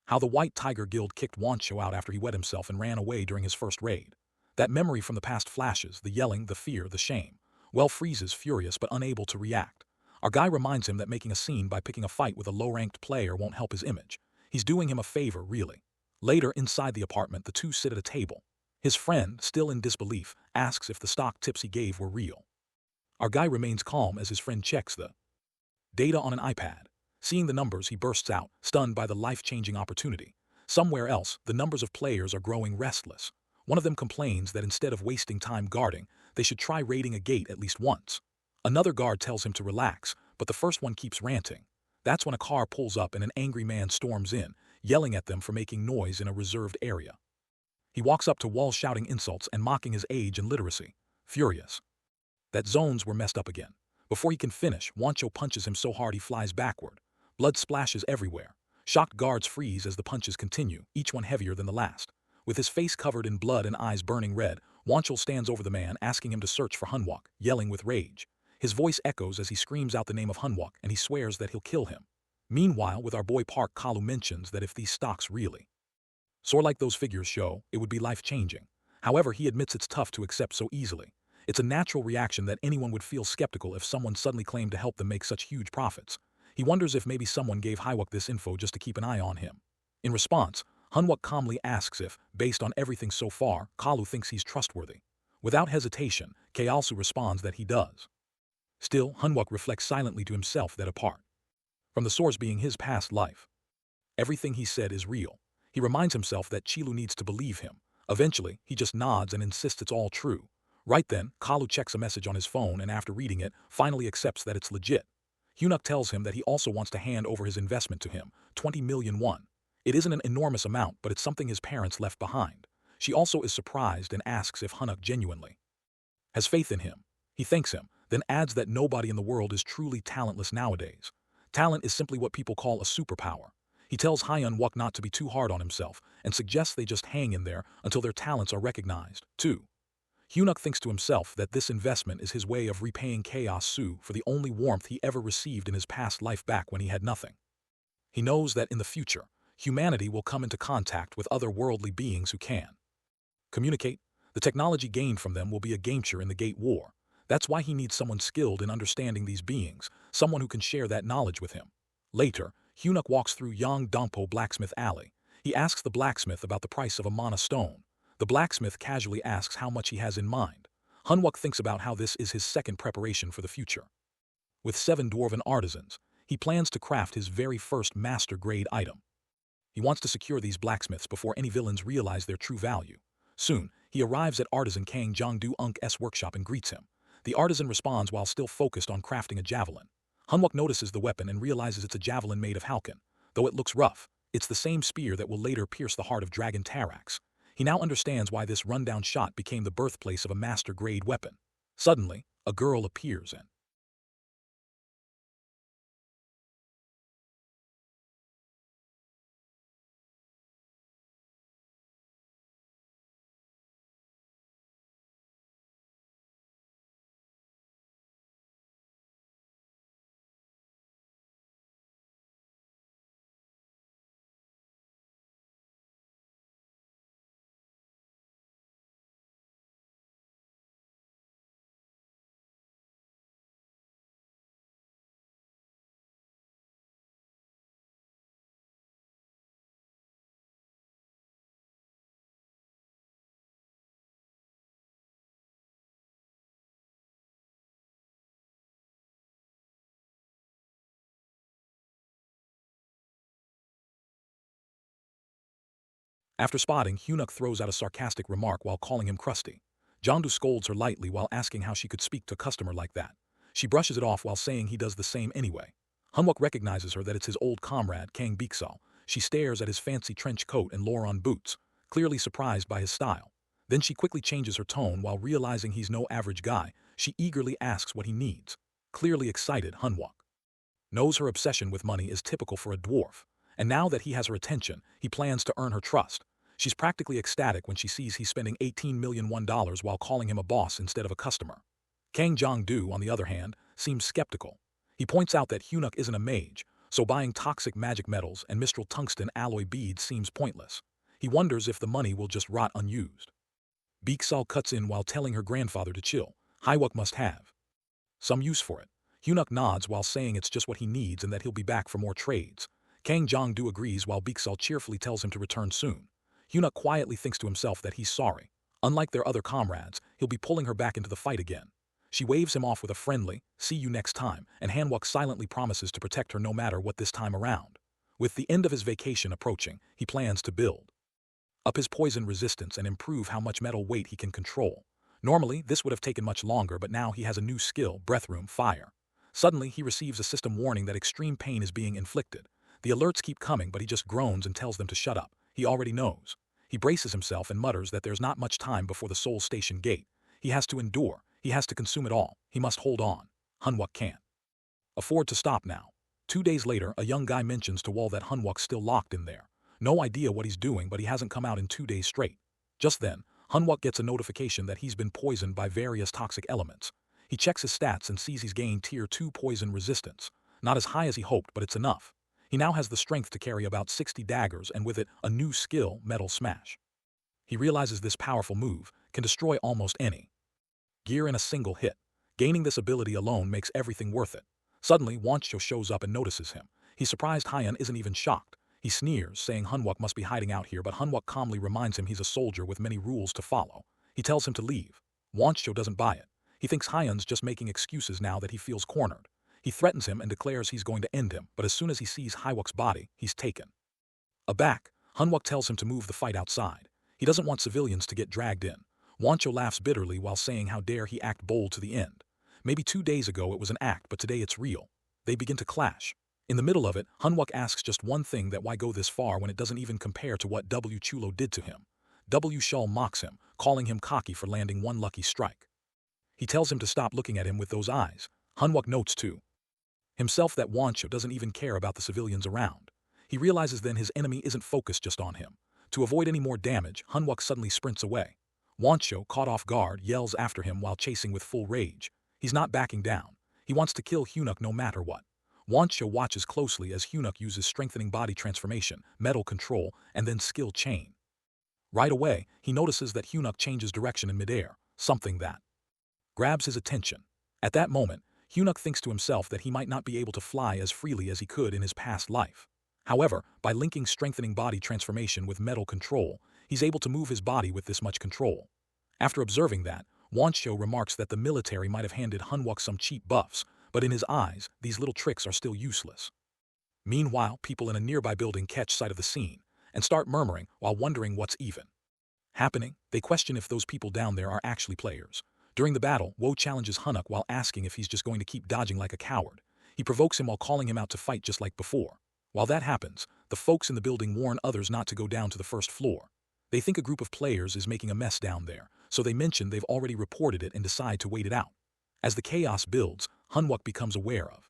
how the White Tiger Guild kicked Wancho out after he wet himself and ran away during his first raid. That memory from the past flashes, the yelling, the fear, the shame. Well freezes, furious but unable to react. Our guy reminds him that making a scene by picking a fight with a low-ranked player won't help his image. He's doing him a favor, really. Later, inside the apartment, the two sit at a table. His friend, still in disbelief, asks if the stock tips he gave were real. Our guy remains calm as his friend checks the data on an iPad. Seeing the numbers, he bursts out, stunned by the life-changing opportunity. Somewhere else, the numbers of players are growing restless. One of them complains that instead of wasting time guarding, they should try raiding a gate at least once. Another guard tells him to relax, but the first one keeps ranting. That's when a car pulls up and an angry man storms in, yelling at them for making noise in a reserved area. He walks up to Wall shouting insults and mocking his age and literacy. Furious that zones were messed up again. Before he can finish, Wancho punches him so hard he flies backward. Blood splashes everywhere. Shocked guards freeze as the punches continue, each one heavier than the last. With his face covered in blood and eyes burning red, Wancho stands over the man, asking him to search for Hunwok, yelling with rage. His voice echoes as he screams out the name of Hunwok, and he swears that he'll kill him. Meanwhile, with our boy Park, Kalu mentions that if these stocks really soar like those figures show, it would be life-changing. However, he admits it's tough to accept so easily. It's a natural reaction that anyone would feel skeptical if someone suddenly claimed to help them make such huge profits. He wonders if maybe someone gave Hunwok this info just to keep an eye on him. In response, Hunwok calmly asks if, based on everything so far, Kalu thinks he's trustworthy. Without hesitation, Kealsu responds that he does. Still, Hunwok reflects silently to himself that apart from the source being his past life, everything he said is real. He reminds himself that Chilu needs to believe him. Eventually, he just nods and insists it's all true. Right then, Kalu checks a message on his phone and after reading it, finally accepts that it's legit. Hunuk tells him that he also wants to hand over his investment to him, 20 million won. It isn't an enormous amount, but it's something his parents left behind. She also is surprised and asks if Hunuk genuinely has faith in him. He thanks him, then adds that nobody in the world is truly talentless nowadays. Talent is simply what people call a superpower. He tells Hyun-wook not to be too hard on himself and suggests they just hang in there until their talents are recognized, too. Hunuk thinks to himself that this investment is his way of repaying Chaos Su for the only warmth he ever received in his past life back when he had nothing. He knows that in the future, humanity will come into contact with other worldly beings who can communicate. The technology gained from them will be a gamechanger in the Gate War. That's why he needs someone skilled in understanding these beings, someone who can share that knowledge with him. Later, Hunuk walks through Yongdongpo Blacksmith Alley. He asks the blacksmith about the price of a mana stone. The blacksmith casually asks how much he has in mind. Hunwok thinks about how this is his second preparation for the future. With 7 dwarven artisans, he plans to craft his very first master-grade item. He wants to secure these blacksmiths before any villains realize their true value. Soon, he arrives at artisan Kang Jongdu Unk's workshop and greets him. The artisan responds while still focused on crafting a javelin. Hunwok notices the weapon and realizes it's a javelin made of halcyon. Though it looks rough, it's the same spear that will later pierce the heart of Dragon Tarax. He now understands why this rundown shot became the birthplace of a master-grade weapon. Suddenly, a girl appears and After spotting, Hyunuk throws out a sarcastic remark while calling him crusty. Jongdu scolds her lightly while asking how she could speak to a customer like that. She brushes it off while saying he does the same anyway. Hunwook recognizes her that it's his old comrade, Kang Biksal. She stares at his fancy trench coat and Loron boots, clearly surprised by his style. Then she quickly changes her tone while realizing he's no average guy. She eagerly asks what he needs. Clearly excited, Hunwook knows her obsession with money is typical for a dwarf, and now that he has her attention, he plans to earn her trust. She's practically ecstatic when she sees he's spending $18 million while calling him a boss instead of a customer. Kang Jong-do, on the other hand, seems skeptical. He points out that Hyunuk isn't a mage, so buying toxic magic metals and Mistral tungsten alloy beads seems pointless. He wonders if the money will just rot unused. Biksal cuts in while telling her grandfather to chill. Hywook must have some use for it. Hyunuk nods while saying it's just what he needs and that he'll be back for more trades. Kang Jong-do agrees while Biksal cheerfully tells him to return soon. Hyunuk quietly thinks to himself that he's sorry. Unlike their other comrades, he'll be pulling her back into the fight again. She waves him off with a friendly, "See you next time," and Hanwook silently promises to protect her no matter what this time around. With the end of his vacation approaching, he plans to build up his poison resistance and improve how much metal weight he can control. Normally, this would have taken much longer, but now he has a new skill, Breath Room Fire. Suddenly, he receives a system warning that extreme pain is being inflicted. The alerts keep coming, but he just groans and tells them to shut up. He already knows. He braces himself and mutters that there's not much time before the Soul Station gate. He has to endure. He has to consume it all. He must hold on. Hunwook can't afford to stop now. 2 days later, a young guy mentions to Wall that Hunwook's still locked in there. No idea what he's doing, but he hasn't come out in 2 days straight. Just then, Hunwook gets a notification that he's been poisoned by various toxic elements. He checks his stats and sees he's gained Tier 2 poison resistance. Not as high as he hoped, but it's enough. He now has the strength to carry about 60 daggers and with it, a new skill, Metal Smash. He realizes this powerful move can destroy almost any gear in a single hit. Gaining this ability alone makes everything worth it. Suddenly, Wancho shows up and notices him. He's surprised Hyun isn't even shocked. He sneers, saying Hunwook must be hiding out here, but Hunwook calmly reminds him he's a soldier with many rules to follow. He tells him to leave. Wancho doesn't buy it. He thinks Hyun's just making excuses now that he feels cornered. He threatens him and declares he's going to end him, but as soon as he sees Hywook's body, he's taken aback. Hunwook tells him to move the fight outside. He doesn't want civilians to get dragged in. Wancho laughs bitterly while saying how dare he act bold to the end. Maybe 2 days ago it was an act, but today it's real. They begin to clash. In the middle of it, Hunwook asks just one thing, that why go this far when it doesn't even compare to what W. Chulo did to him. W. Shull mocks him, calling him cocky for landing one lucky strike. He tells him to stop looking at him with those eyes. Hunwook notes to himself that Wancho doesn't even care about the civilians around. He realizes then his enemy isn't focused just on him. To avoid any more damage, Hunwook suddenly sprints away. Wancho, caught off guard, yells after him while chasing with full rage. He's not backing down. He wants to kill Hyunuk no matter what. Wancho watches closely as Hyunuk uses strengthening body transformation, metal control, and then skill chain. Right away, he notices that Hyunuk changes direction in midair, something that grabs his attention. At that moment, Hyunuk thinks to himself that he might not be able to fly as freely as he could in his past life. However, by linking strengthening body transformation with metal control, he's able to move his body with this much control. After observing that, Wancho remarks that the military might have handed Hunwook some cheap buffs, but in his eyes, these little tricks are still useless. Meanwhile, people in a nearby building catch sight of the scene and start murmuring while wondering what's even happening. They question if those people down there are actually players. During the battle, Woe challenges Hunwook while asking if he's just going to keep dodging like a coward. He provokes him while calling him out to fight just like before. While that happens, the folks in the building warn others not to go down to the first floor. They think a group of players is making a mess down there, so they mention they've already reported it and decide to wait it out. As the chaos builds, Hunwook becomes aware of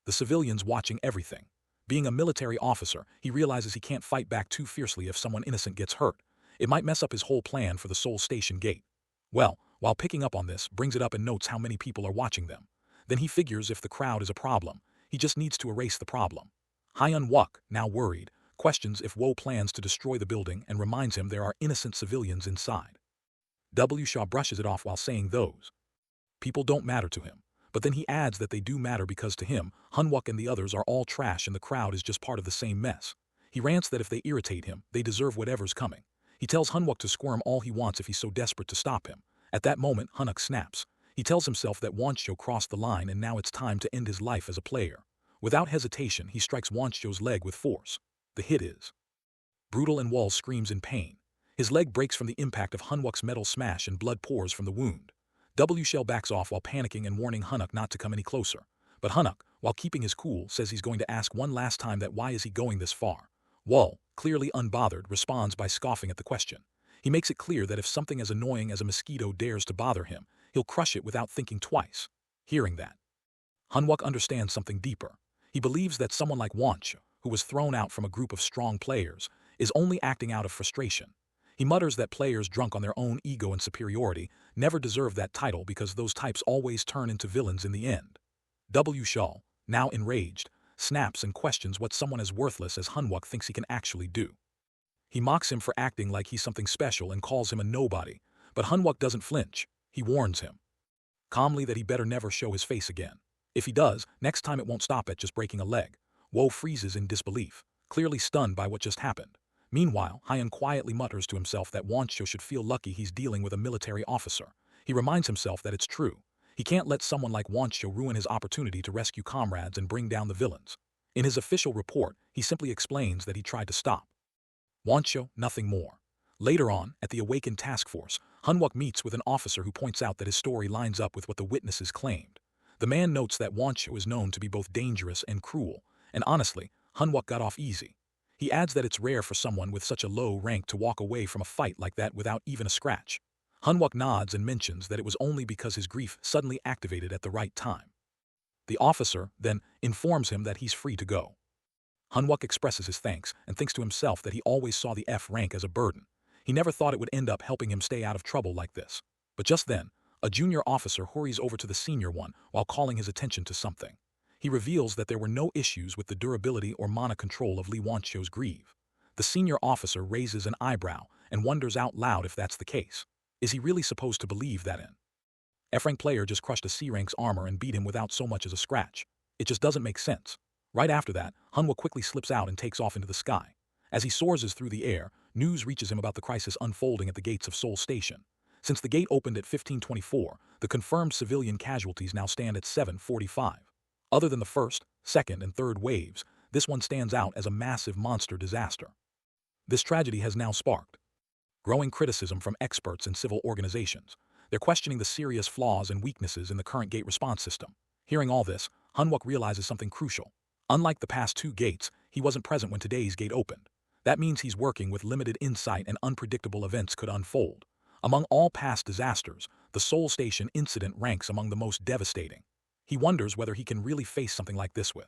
the civilians watching everything. Being a military officer, he realizes he can't fight back too fiercely if someone innocent gets hurt. It might mess up his whole plan for the Soul Station gate. Well, while picking up on this, brings it up and notes how many people are watching them. Then he figures if the crowd is a problem, he just needs to erase the problem. Hyun-wook, now worried, questions if Woe plans to destroy the building and reminds him there are innocent civilians inside. W. Shaw brushes it off while saying those people don't matter to him. But then he adds that they do matter because to him, Hunwook and the others are all trash and the crowd is just part of the same mess. He rants that if they irritate him, they deserve whatever's coming. He tells Hunwook to squirm all he wants if he's so desperate to stop him. At that moment, Hunwook snaps. He tells himself that Wancho crossed the line and now it's time to end his life as a player. Without hesitation, he strikes Wancho's leg with force. The hit is Brutal and Wall screams in pain. His leg breaks from the impact of Hunwook's metal smash and blood pours from the wound. W Shell backs off while panicking and warning Hunwook not to come any closer. But Hunwook, while keeping his cool, says he's going to ask one last time that why is he going this far. Wall, clearly unbothered, responds by scoffing at the question. He makes it clear that if something as annoying as a mosquito dares to bother him, he'll crush it without thinking twice. Hearing that, Hunwook understands something deeper. He believes that someone like Wancho, who was thrown out from a group of strong players, is only acting out of frustration. He mutters that players drunk on their own ego and superiority never deserve that title because those types always turn into villains in the end. W. Shaw, now enraged, snaps and questions what someone as worthless as Hunwook thinks he can actually do. He mocks him for acting like he's something special and calls him a nobody, but Hunwook doesn't flinch. He warns him calmly that he better never show his face again. If he does, next time it won't stop at just breaking a leg. Woe freezes in disbelief, clearly stunned by what just happened. Meanwhile, Hyun quietly mutters to himself that Wancho should feel lucky he's dealing with a military officer. He reminds himself that it's true. He can't let someone like Wancho ruin his opportunity to rescue comrades and bring down the villains. In his official report, he simply explains that he tried to stop Wancho, nothing more. Later on, at the Awakened Task Force, Hunwook meets with an officer who points out that his story lines up with what the witnesses claimed. The man notes that Wancho is known to be both dangerous and cruel, and honestly, Hunwook got off easy. He adds that it's rare for someone with such a low rank to walk away from a fight like that without even a scratch. Hunwook nods and mentions that it was only because his grief suddenly activated at the right time. The officer then informs him that he's free to go. Hunwook expresses his thanks and thinks to himself that he always saw the F rank as a burden. He never thought it would end up helping him stay out of trouble like this. But just then, a junior officer hurries over to the senior one while calling his attention to something. He reveals that there were no issues with the durability or mana control of Lee Wancho's greave. The senior officer raises an eyebrow and wonders out loud if that's the case. Is he really supposed to believe that an F-rank player just crushed a C-rank's armor and beat him without so much as a scratch? It just doesn't make sense. Right after that, Hunwook quickly slips out and takes off into the sky. As he soars through the air, news reaches him about the crisis unfolding at the gates of Seoul Station. Since the gate opened at 1524, the confirmed civilian casualties now stand at 745. Other than the first, second, and third waves, this one stands out as a massive monster disaster. This tragedy has now sparked growing criticism from experts and civil organizations. They're questioning the serious flaws and weaknesses in the current gate response system. Hearing all this, Hunwook realizes something crucial. Unlike the past two gates, he wasn't present when today's gate opened. That means he's working with limited insight and unpredictable events could unfold. Among all past disasters, the Seoul Station incident ranks among the most devastating. He wonders whether he can really face something like this with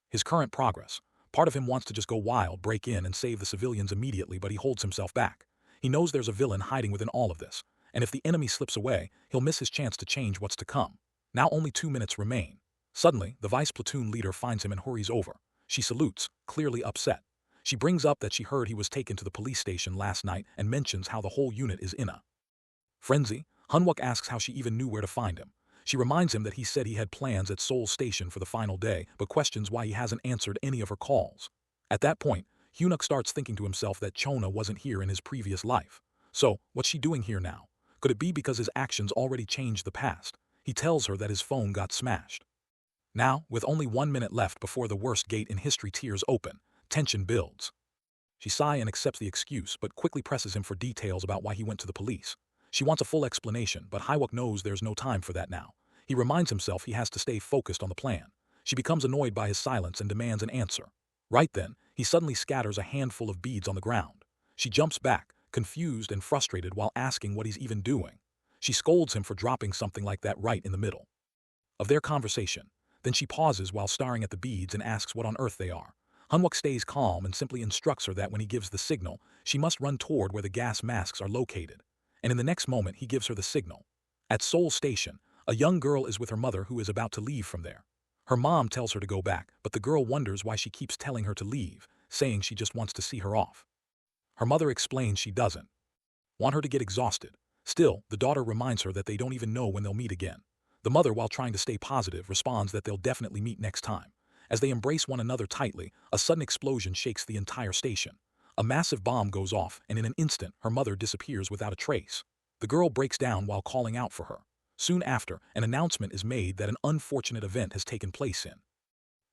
his current progress. Part of him wants to just go wild, break in, and save the civilians immediately, but he holds himself back. He knows there's a villain hiding within all of this, and if the enemy slips away, he'll miss his chance to change what's to come. Now only 2 minutes remain. Suddenly, the vice platoon leader finds him and hurries over. She salutes, clearly upset. She brings up that she heard he was taken to the police station last night and mentions how the whole unit is in a frenzy. Hunwook asks how she even knew where to find him. She reminds him that he said he had plans at Seoul Station for the final day, but questions why he hasn't answered any of her calls. At that point, Hunwook starts thinking to himself that Chona wasn't here in his previous life. So, what's she doing here now? Could it be because his actions already changed the past? He tells her that his phone got smashed. Now, with only 1 minute left before the worst gate in history tears open, tension builds. She sighs and accepts the excuse, but quickly presses him for details about why he went to the police. She wants a full explanation, but Hunwook knows there's no time for that now. He reminds himself he has to stay focused on the plan. She becomes annoyed by his silence and demands an answer. Right then, he suddenly scatters a handful of beads on the ground. She jumps back, confused and frustrated while asking what he's even doing. She scolds him for dropping something like that right in the middle of their conversation. Then she pauses while staring at the beads and asks what on earth they are. Hunwook stays calm and simply instructs her that when he gives the signal, she must run toward where the gas masks are located. And in the next moment, he gives her the signal. At Seoul Station, a young girl is with her mother who is about to leave from there. Her mom tells her to go back, but the girl wonders why she keeps telling her to leave, saying she just wants to see her off. Her mother explains she doesn't want her to get exhausted. Still, the daughter reminds her that they don't even know when they'll meet again. The mother, while trying to stay positive, responds that they'll definitely meet next time. As they embrace one another tightly, a sudden explosion shakes the entire station. A massive bomb goes off, and in an instant, her mother disappears without a trace. The girl breaks down while calling out for her. Soon after, an announcement is made that an unfortunate event has taken place in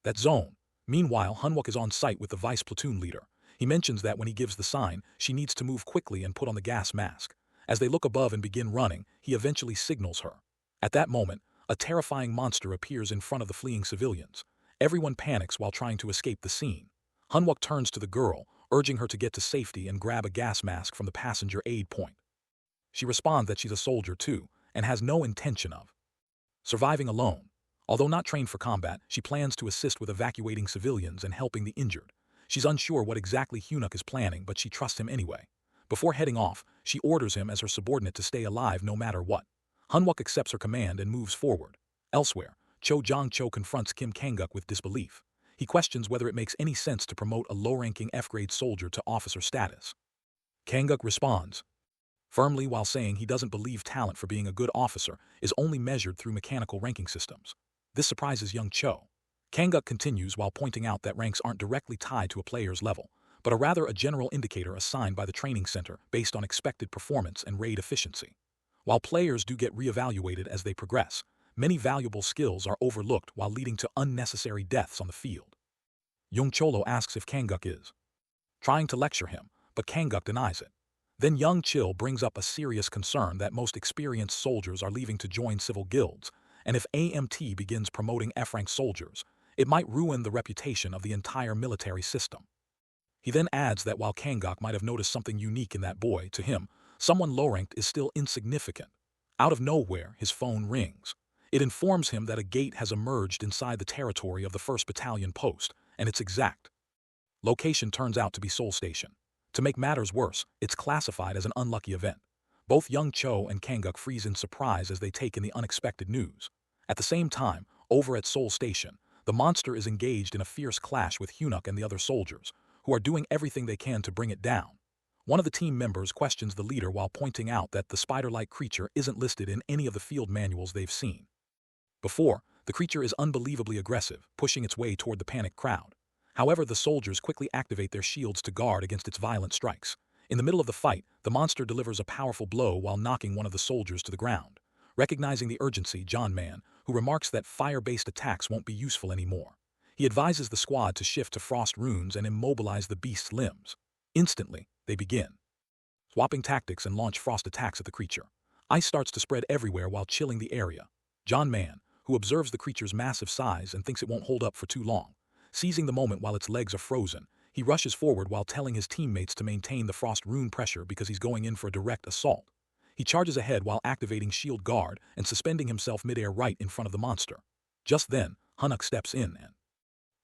that zone. Meanwhile, Hunwook is on site with the vice platoon leader. He mentions that when he gives the sign, she needs to move quickly and put on the gas mask. As they look above and begin running, he eventually signals her. At that moment, a terrifying monster appears in front of the fleeing civilians. Everyone panics while trying to escape the scene. Hanwok turns to the girl, urging her to get to safety and grab a gas mask from the passenger aid point. She responds that she's a soldier too, and has no intention of surviving alone. Although not trained for combat, she plans to assist with evacuating civilians and helping the injured. She's unsure what exactly Hyunuk is planning, but she trusts him anyway. Before heading off, she orders him as her subordinate to stay alive no matter what. Hanwok accepts her command and moves forward. Elsewhere, Cho Jong-cho confronts Kim Kang-guk with disbelief. He questions whether it makes any sense to promote a low-ranking F-grade soldier to officer status. Kang-guk responds firmly while saying he doesn't believe talent for being a good officer is only measured through mechanical ranking systems. This surprises young Cho. Kang-guk continues while pointing out that ranks aren't directly tied to a player's level, but are rather a general indicator assigned by the training center based on expected performance and raid efficiency. While players do get reevaluated as they progress, many valuable skills are overlooked while leading to unnecessary deaths on the field. Young Cholo asks if Kang-guk is trying to lecture him, but Kang-guk denies it. Then Young Chil brings up a serious concern that most experienced soldiers are leaving to join civil guilds, and if AMT begins promoting F-rank soldiers, it might ruin the reputation of the entire military system. He then adds that while Kang-guk might have noticed something unique in that boy, to him, someone low-ranked is still insignificant. Out of nowhere, his phone rings. It informs him that a gate has emerged inside the territory of the 1st Battalion post, and its exact location turns out to be Seoul Station. To make matters worse, it's classified as an unlucky event. Both Young Cho and Kang-guk freeze in surprise as they take in the unexpected news. At the same time, over at Seoul Station, the monster is engaged in a fierce clash with Hyunuk and the other soldiers, who are doing everything they can to bring it down. One of the team members questions the leader while pointing out that the spider-like creature isn't listed in any of the field manuals they've seen before. The creature is unbelievably aggressive, pushing its way toward the panicked crowd. However, the soldiers quickly activate their shields to guard against its violent strikes. In the middle of the fight, the monster delivers a powerful blow while knocking one of the soldiers to the ground. Recognizing the urgency, John Man, who remarks that fire-based attacks won't be useful anymore. He advises the squad to shift to frost runes and immobilize the beast's limbs. Instantly, they begin swapping tactics and launch frost attacks at the creature. Ice starts to spread everywhere while chilling the area. John Man, who observes the creature's massive size and thinks it won't hold up for too long, seizing the moment while its legs are frozen, he rushes forward while telling his teammates to maintain the frost rune pressure because he's going in for a direct assault. He charges ahead while activating shield guard and suspending himself midair right in front of the monster. Just then, Hyunuk steps in and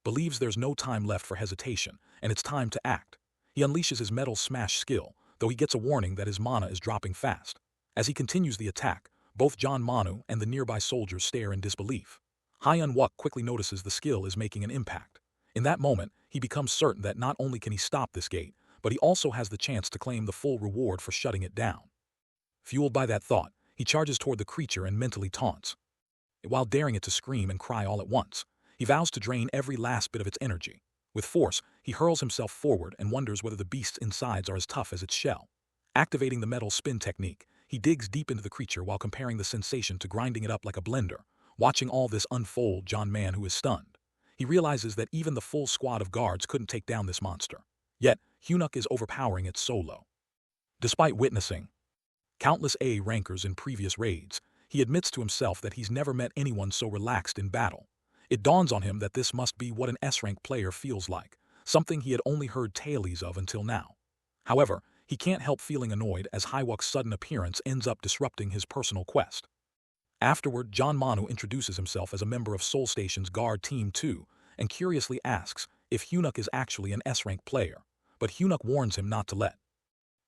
believes there's no time left for hesitation, and it's time to act. He unleashes his metal smash skill, though he gets a warning that his mana is dropping fast. As he continues the attack, both John Manu and the nearby soldiers stare in disbelief. Hyun-wook quickly notices the skill is making an impact. In that moment, he becomes certain that not only can he stop this gate, but he also has the chance to claim the full reward for shutting it down. Fueled by that thought, he charges toward the creature and mentally taunts it while daring it to scream and cry all at once. He vows to drain every last bit of its energy. With force, he hurls himself forward and wonders whether the beast's insides are as tough as its shell. Activating the metal spin technique, he digs deep into the creature while comparing the sensation to grinding it up like a blender. Watching all this unfold, John Man, who is stunned. He realizes that even the full squad of guards couldn't take down this monster. Yet, Hyunuk is overpowering it solo. Despite witnessing countless A rankers in previous raids, he admits to himself that he's never met anyone so relaxed in battle. It dawns on him that this must be what an S-rank player feels like, something he had only heard tales of until now. However, he can't help feeling annoyed as Hyunuk's sudden appearance ends up disrupting his personal quest. Afterward, John Manu introduces himself as a member of Seoul Station's Guard Team 2 and curiously asks if Hyunuk is actually an S-rank player, but Hyunuk warns him not to let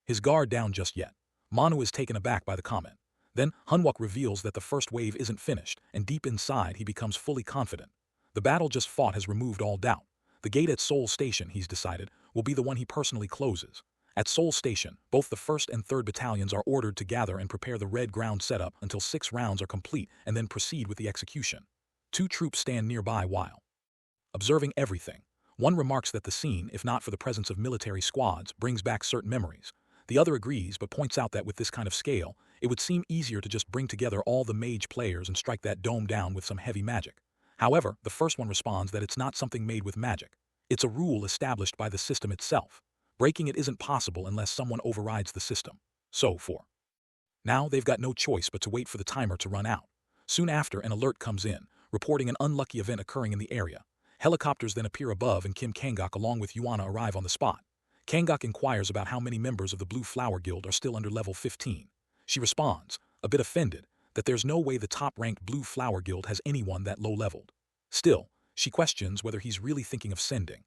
his guard down just yet. Manu is taken aback by the comment. Then, Hyunwook reveals that the first wave isn't finished, and deep inside he becomes fully confident. The battle just fought has removed all doubt. The gate at Seoul Station, he's decided, will be the one he personally closes. At Seoul Station, both the 1st and 3rd Battalions are ordered to gather and prepare the red ground setup until 6 rounds are complete and then proceed with the execution. 2 troops stand nearby while observing everything. One remarks that the scene, if not for the presence of military squads, brings back certain memories. The other agrees but points out that with this kind of scale, it would seem easier to just bring together all the mage players and strike that dome down with some heavy magic. However, the first one responds that it's not something made with magic. It's a rule established by the system itself. Breaking it isn't possible unless someone overrides the system. So, for now, they've got no choice but to wait for the timer to run out. Soon after, an alert comes in, reporting an unlucky event occurring in the area. Helicopters then appear above and Kim Kangok along with Yuana arrive on the spot. Kangok inquires about how many members of the Blue Flower Guild are still under level 15. She responds, a bit offended, that there's no way the top-ranked Blue Flower Guild has anyone that low-leveled. Still, she questions whether he's really thinking of sending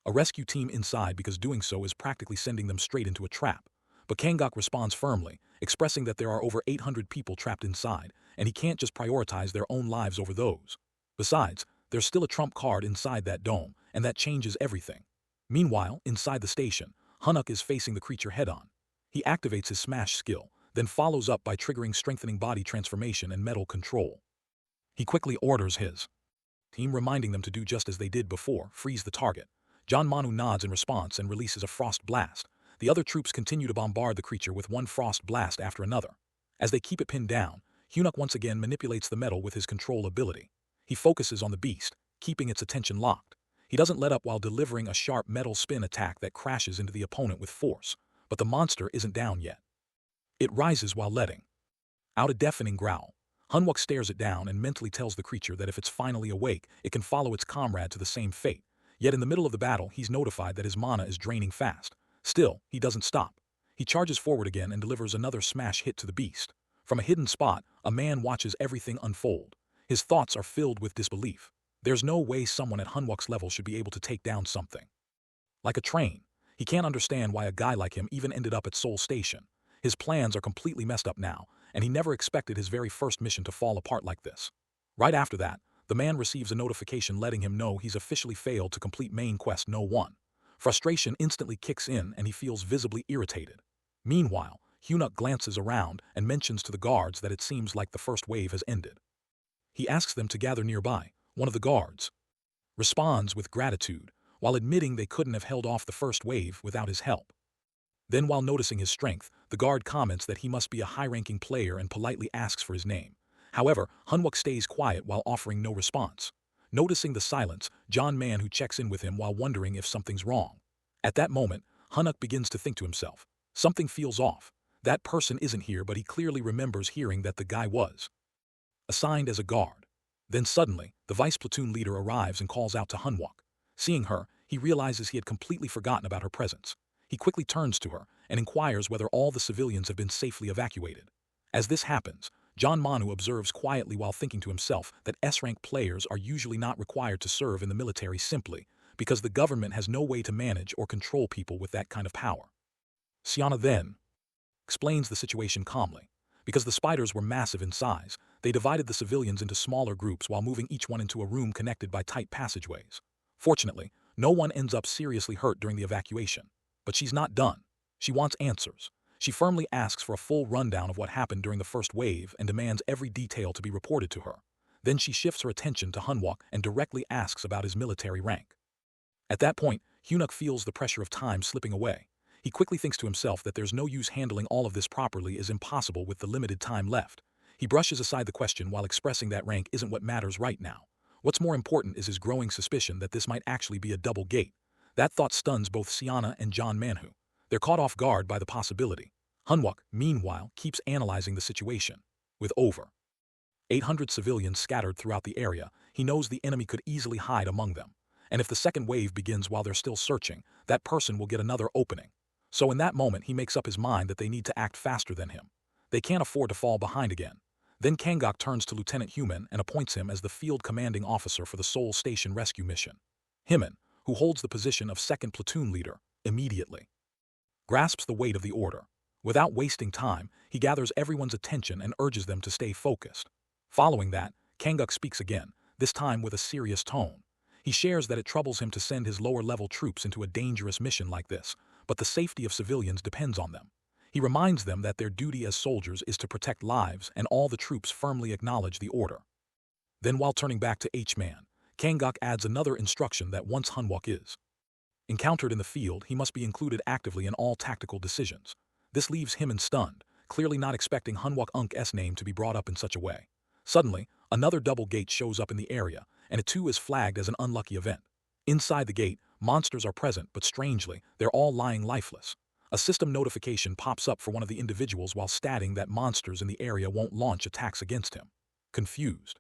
a rescue team inside because doing so is practically sending them straight into a trap. But Kangok responds firmly, expressing that there are over 800 people trapped inside, and he can't just prioritize their own lives over those. Besides, there's still a trump card inside that dome, and that changes everything. Meanwhile, inside the station, Hunuk is facing the creature head-on. He activates his smash skill, then follows up by triggering strengthening body transformation and metal control. He quickly orders his team, reminding them to do just as they did before, freeze the target. John Manu nods in response and releases a frost blast. The other troops continue to bombard the creature with one frost blast after another. As they keep it pinned down, Hunuk once again manipulates the metal with his control ability. He focuses on the beast, keeping its attention locked. He doesn't let up while delivering a sharp metal spin attack that crashes into the opponent with force. But the monster isn't down yet. It rises while letting out a deafening growl. Hunwook stares it down and mentally tells the creature that if it's finally awake, it can follow its comrade to the same fate. Yet in the middle of the battle, he's notified that his mana is draining fast. Still, he doesn't stop. He charges forward again and delivers another smash hit to the beast. From a hidden spot, a man watches everything unfold. His thoughts are filled with disbelief. There's no way someone at Hunwook's level should be able to take down something like a train. He can't understand why a guy like him even ended up at Seoul Station. His plans are completely messed up now, and he never expected his very first mission to fall apart like this. Right after that, the man receives a notification letting him know he's officially failed to complete main quest No. 1. Frustration instantly kicks in and he feels visibly irritated. Meanwhile, Hunuk glances around and mentions to the guards that it seems like the first wave has ended. He asks them to gather nearby. One of the guards responds with gratitude, while admitting they couldn't have held off the first wave without his help. Then, while noticing his strength, the guard comments that he must be a high-ranking player and politely asks for his name. However, Hunwook stays quiet while offering no response. Noticing the silence, John Manhu checks in with him while wondering if something's wrong. At that moment, Hunwook begins to think to himself, something feels off. That person isn't here, but he clearly remembers hearing that the guy was assigned as a guard. Then suddenly, the vice platoon leader arrives and calls out to Hunwook. Seeing her, he realizes he had completely forgotten about her presence. He quickly turns to her and inquires whether all the civilians have been safely evacuated. As this happens, John Manu observes quietly while thinking to himself that S-rank players are usually not required to serve in the military simply because the government has no way to manage or control people with that kind of power. Siana then explains the situation calmly. Because the spiders were massive in size, they divided the civilians into smaller groups while moving each one into a room connected by tight passageways. Fortunately, no one ends up seriously hurt during the evacuation. But she's not done. She wants answers. She firmly asks for a full rundown of what happened during the first wave and demands every detail to be reported to her. Then she shifts her attention to Hunwook and directly asks about his military rank. At that point, Hunwook feels the pressure of time slipping away. He quickly thinks to himself that there's no use handling all of this properly is impossible with the limited time left. He brushes aside the question while expressing that rank isn't what matters right now. What's more important is his growing suspicion that this might actually be a double gate. That thought stuns both Siana and John Manhu. They're caught off guard by the possibility. Hunwook, meanwhile, keeps analyzing the situation. With over 800 civilians scattered throughout the area, he knows the enemy could easily hide among them. And if the second wave begins while they're still searching, that person will get another opening. So in that moment, he makes up his mind that they need to act faster than him. They can't afford to fall behind again. Then Kangok turns to Lieutenant Human and appoints him as the field commanding officer for the Seoul Station rescue mission. Human, who holds the position of second platoon leader, immediately grasps the weight of the order. Without wasting time, he gathers everyone's attention and urges them to stay focused. Following that, Kangok speaks again, this time with a serious tone. He shares that it troubles him to send his lower-level troops into a dangerous mission like this, but the safety of civilians depends on them. He reminds them that their duty as soldiers is to protect lives, and all the troops firmly acknowledge the order. Then while turning back to H-Man, Kangok adds another instruction that once Hunwook is encountered in the field, he must be included actively in all tactical decisions. This leaves him stunned, clearly not expecting Hunwook Unk's name to be brought up in such a way. Suddenly, another double gate shows up in the area, and it too is flagged as an unlucky event. Inside the gate, Monsters are present, but strangely, they're all lying lifeless. A system notification pops up for one of the individuals while stating that monsters in the area won't launch attacks against him. Confused,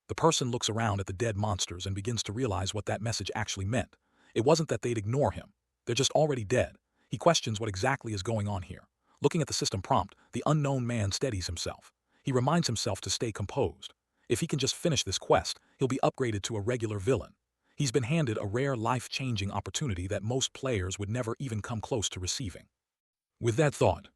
the person looks around at the dead monsters and begins to realize what that message actually meant. It wasn't that they'd ignore him. They're just already dead. He questions what exactly is going on here. Looking at the system prompt, the unknown man steadies himself. He reminds himself to stay composed. If he can just finish this quest, he'll be upgraded to a regular villain. He's been handed a rare life-changing opportunity that most players would never even come close to receiving. With that thought,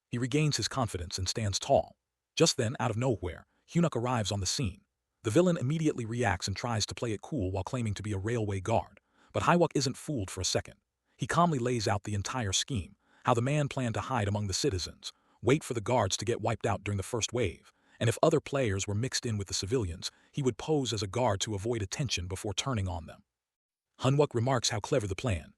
he regains his confidence and stands tall. Just then, out of nowhere, Hunuk arrives on the scene. The villain immediately reacts and tries to play it cool while claiming to be a railway guard. But Hyuk isn't fooled for a second. He calmly lays out the entire scheme, how the man planned to hide among the citizens, wait for the guards to get wiped out during the first wave, and if other players were mixed in with the civilians, he would pose as a guard to avoid attention before turning on them. Hunwook remarks how clever the plan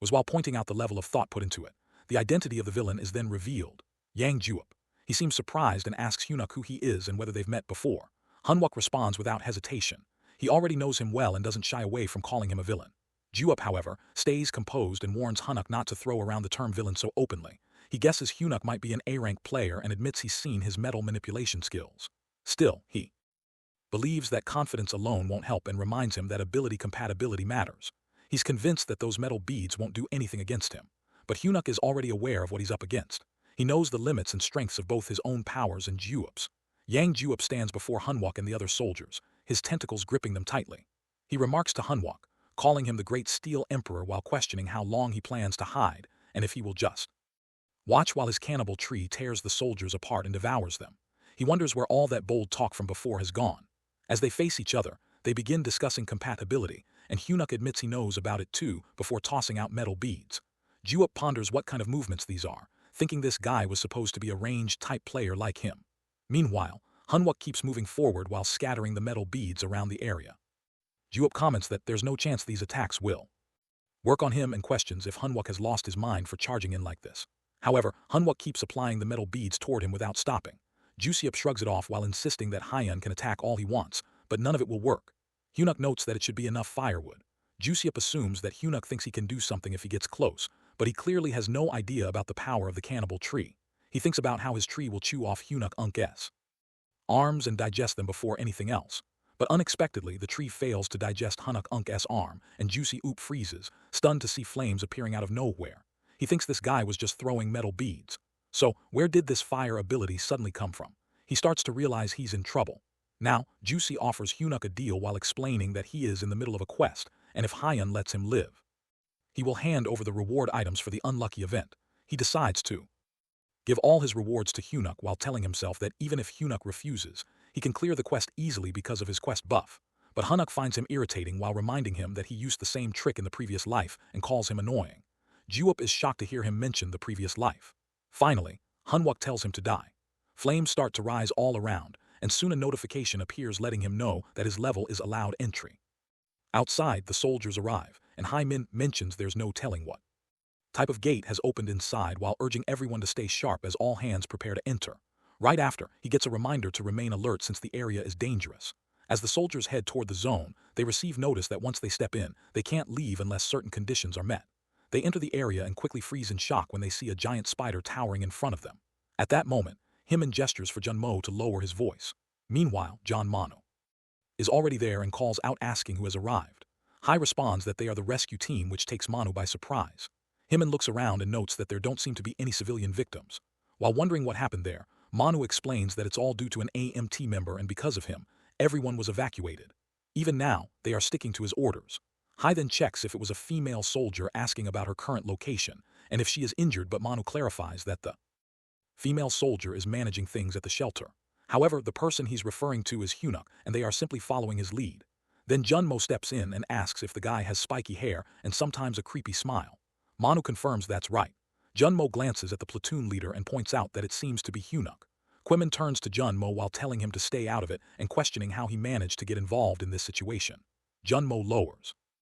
was while pointing out the level of thought put into it. The identity of the villain is then revealed, Yang Juop. He seems surprised and asks Hunuk who he is and whether they've met before. Hunwook responds without hesitation. He already knows him well and doesn't shy away from calling him a villain. Juop, however, stays composed and warns Hunuk not to throw around the term villain so openly. He guesses Hunuk might be an A-rank player and admits he's seen his metal manipulation skills. Still, he believes that confidence alone won't help and reminds him that ability compatibility matters. He's convinced that those metal beads won't do anything against him. But Hunuk is already aware of what he's up against. He knows the limits and strengths of both his own powers and Juop's. Yang Juop stands before Hunwook and the other soldiers, his tentacles gripping them tightly. He remarks to Hunwook, calling him the Great Steel Emperor while questioning how long he plans to hide and if he will just watch while his cannibal tree tears the soldiers apart and devours them. He wonders where all that bold talk from before has gone. As they face each other, they begin discussing compatibility, and Hunuk admits he knows about it too before tossing out metal beads. Juop ponders what kind of movements these are, thinking this guy was supposed to be a ranged-type player like him. Meanwhile, Hunwook keeps moving forward while scattering the metal beads around the area. Juop comments that there's no chance these attacks will work on him and questions if Hunwook has lost his mind for charging in like this. However, Hunwook keeps applying the metal beads toward him without stopping. Jusiup shrugs it off while insisting that Hyun can attack all he wants, but none of it will work. Hunuk notes that it should be enough firewood. Jusiup assumes that Hunuk thinks he can do something if he gets close, but he clearly has no idea about the power of the cannibal tree. He thinks about how his tree will chew off Hunuk Unk's arms and digest them before anything else. But unexpectedly, the tree fails to digest Hunuk Unk's arm, and Juicy Oop freezes, stunned to see flames appearing out of nowhere. He thinks this guy was just throwing metal beads. So, where did this fire ability suddenly come from? He starts to realize he's in trouble. Now, Juicy offers Hunuk a deal while explaining that he is in the middle of a quest, and if Hyun lets him live, he will hand over the reward items for the unlucky event. He decides to give all his rewards to Hunuk while telling himself that even if Hunuk refuses, he can clear the quest easily because of his quest buff. But Hunuk finds him irritating while reminding him that he used the same trick in the previous life and calls him annoying. Juop is shocked to hear him mention the previous life. Finally, Hunwook tells him to die. Flames start to rise all around, and soon a notification appears letting him know that his level is allowed entry. Outside, the soldiers arrive, and Hymin mentions there's no telling what type of gate has opened inside while urging everyone to stay sharp as all hands prepare to enter. Right after, he gets a reminder to remain alert since the area is dangerous. As the soldiers head toward the zone, they receive notice that once they step in, they can't leave unless certain conditions are met. They enter the area and quickly freeze in shock when they see a giant spider towering in front of them. At that moment, Hymin gestures for Junmo to lower his voice. Meanwhile, John Manu is already there and calls out asking who has arrived. Hai responds that they are the rescue team, which takes Manu by surprise. Hymin looks around and notes that there don't seem to be any civilian victims. While wondering what happened there, Manu explains that it's all due to an AMT member and because of him, everyone was evacuated. Even now, they are sticking to his orders. Hai then checks if it was a female soldier asking about her current location, and if she is injured, but Manu clarifies that the female soldier is managing things at the shelter. However, the person he's referring to is Hunuk, and they are simply following his lead. Then Junmo steps in and asks if the guy has spiky hair and sometimes a creepy smile. Manu confirms that's right. Junmo glances at the platoon leader and points out that it seems to be Hunuk. Quimin turns to Junmo while telling him to stay out of it and questioning how he managed to get involved in this situation. Junmo lowers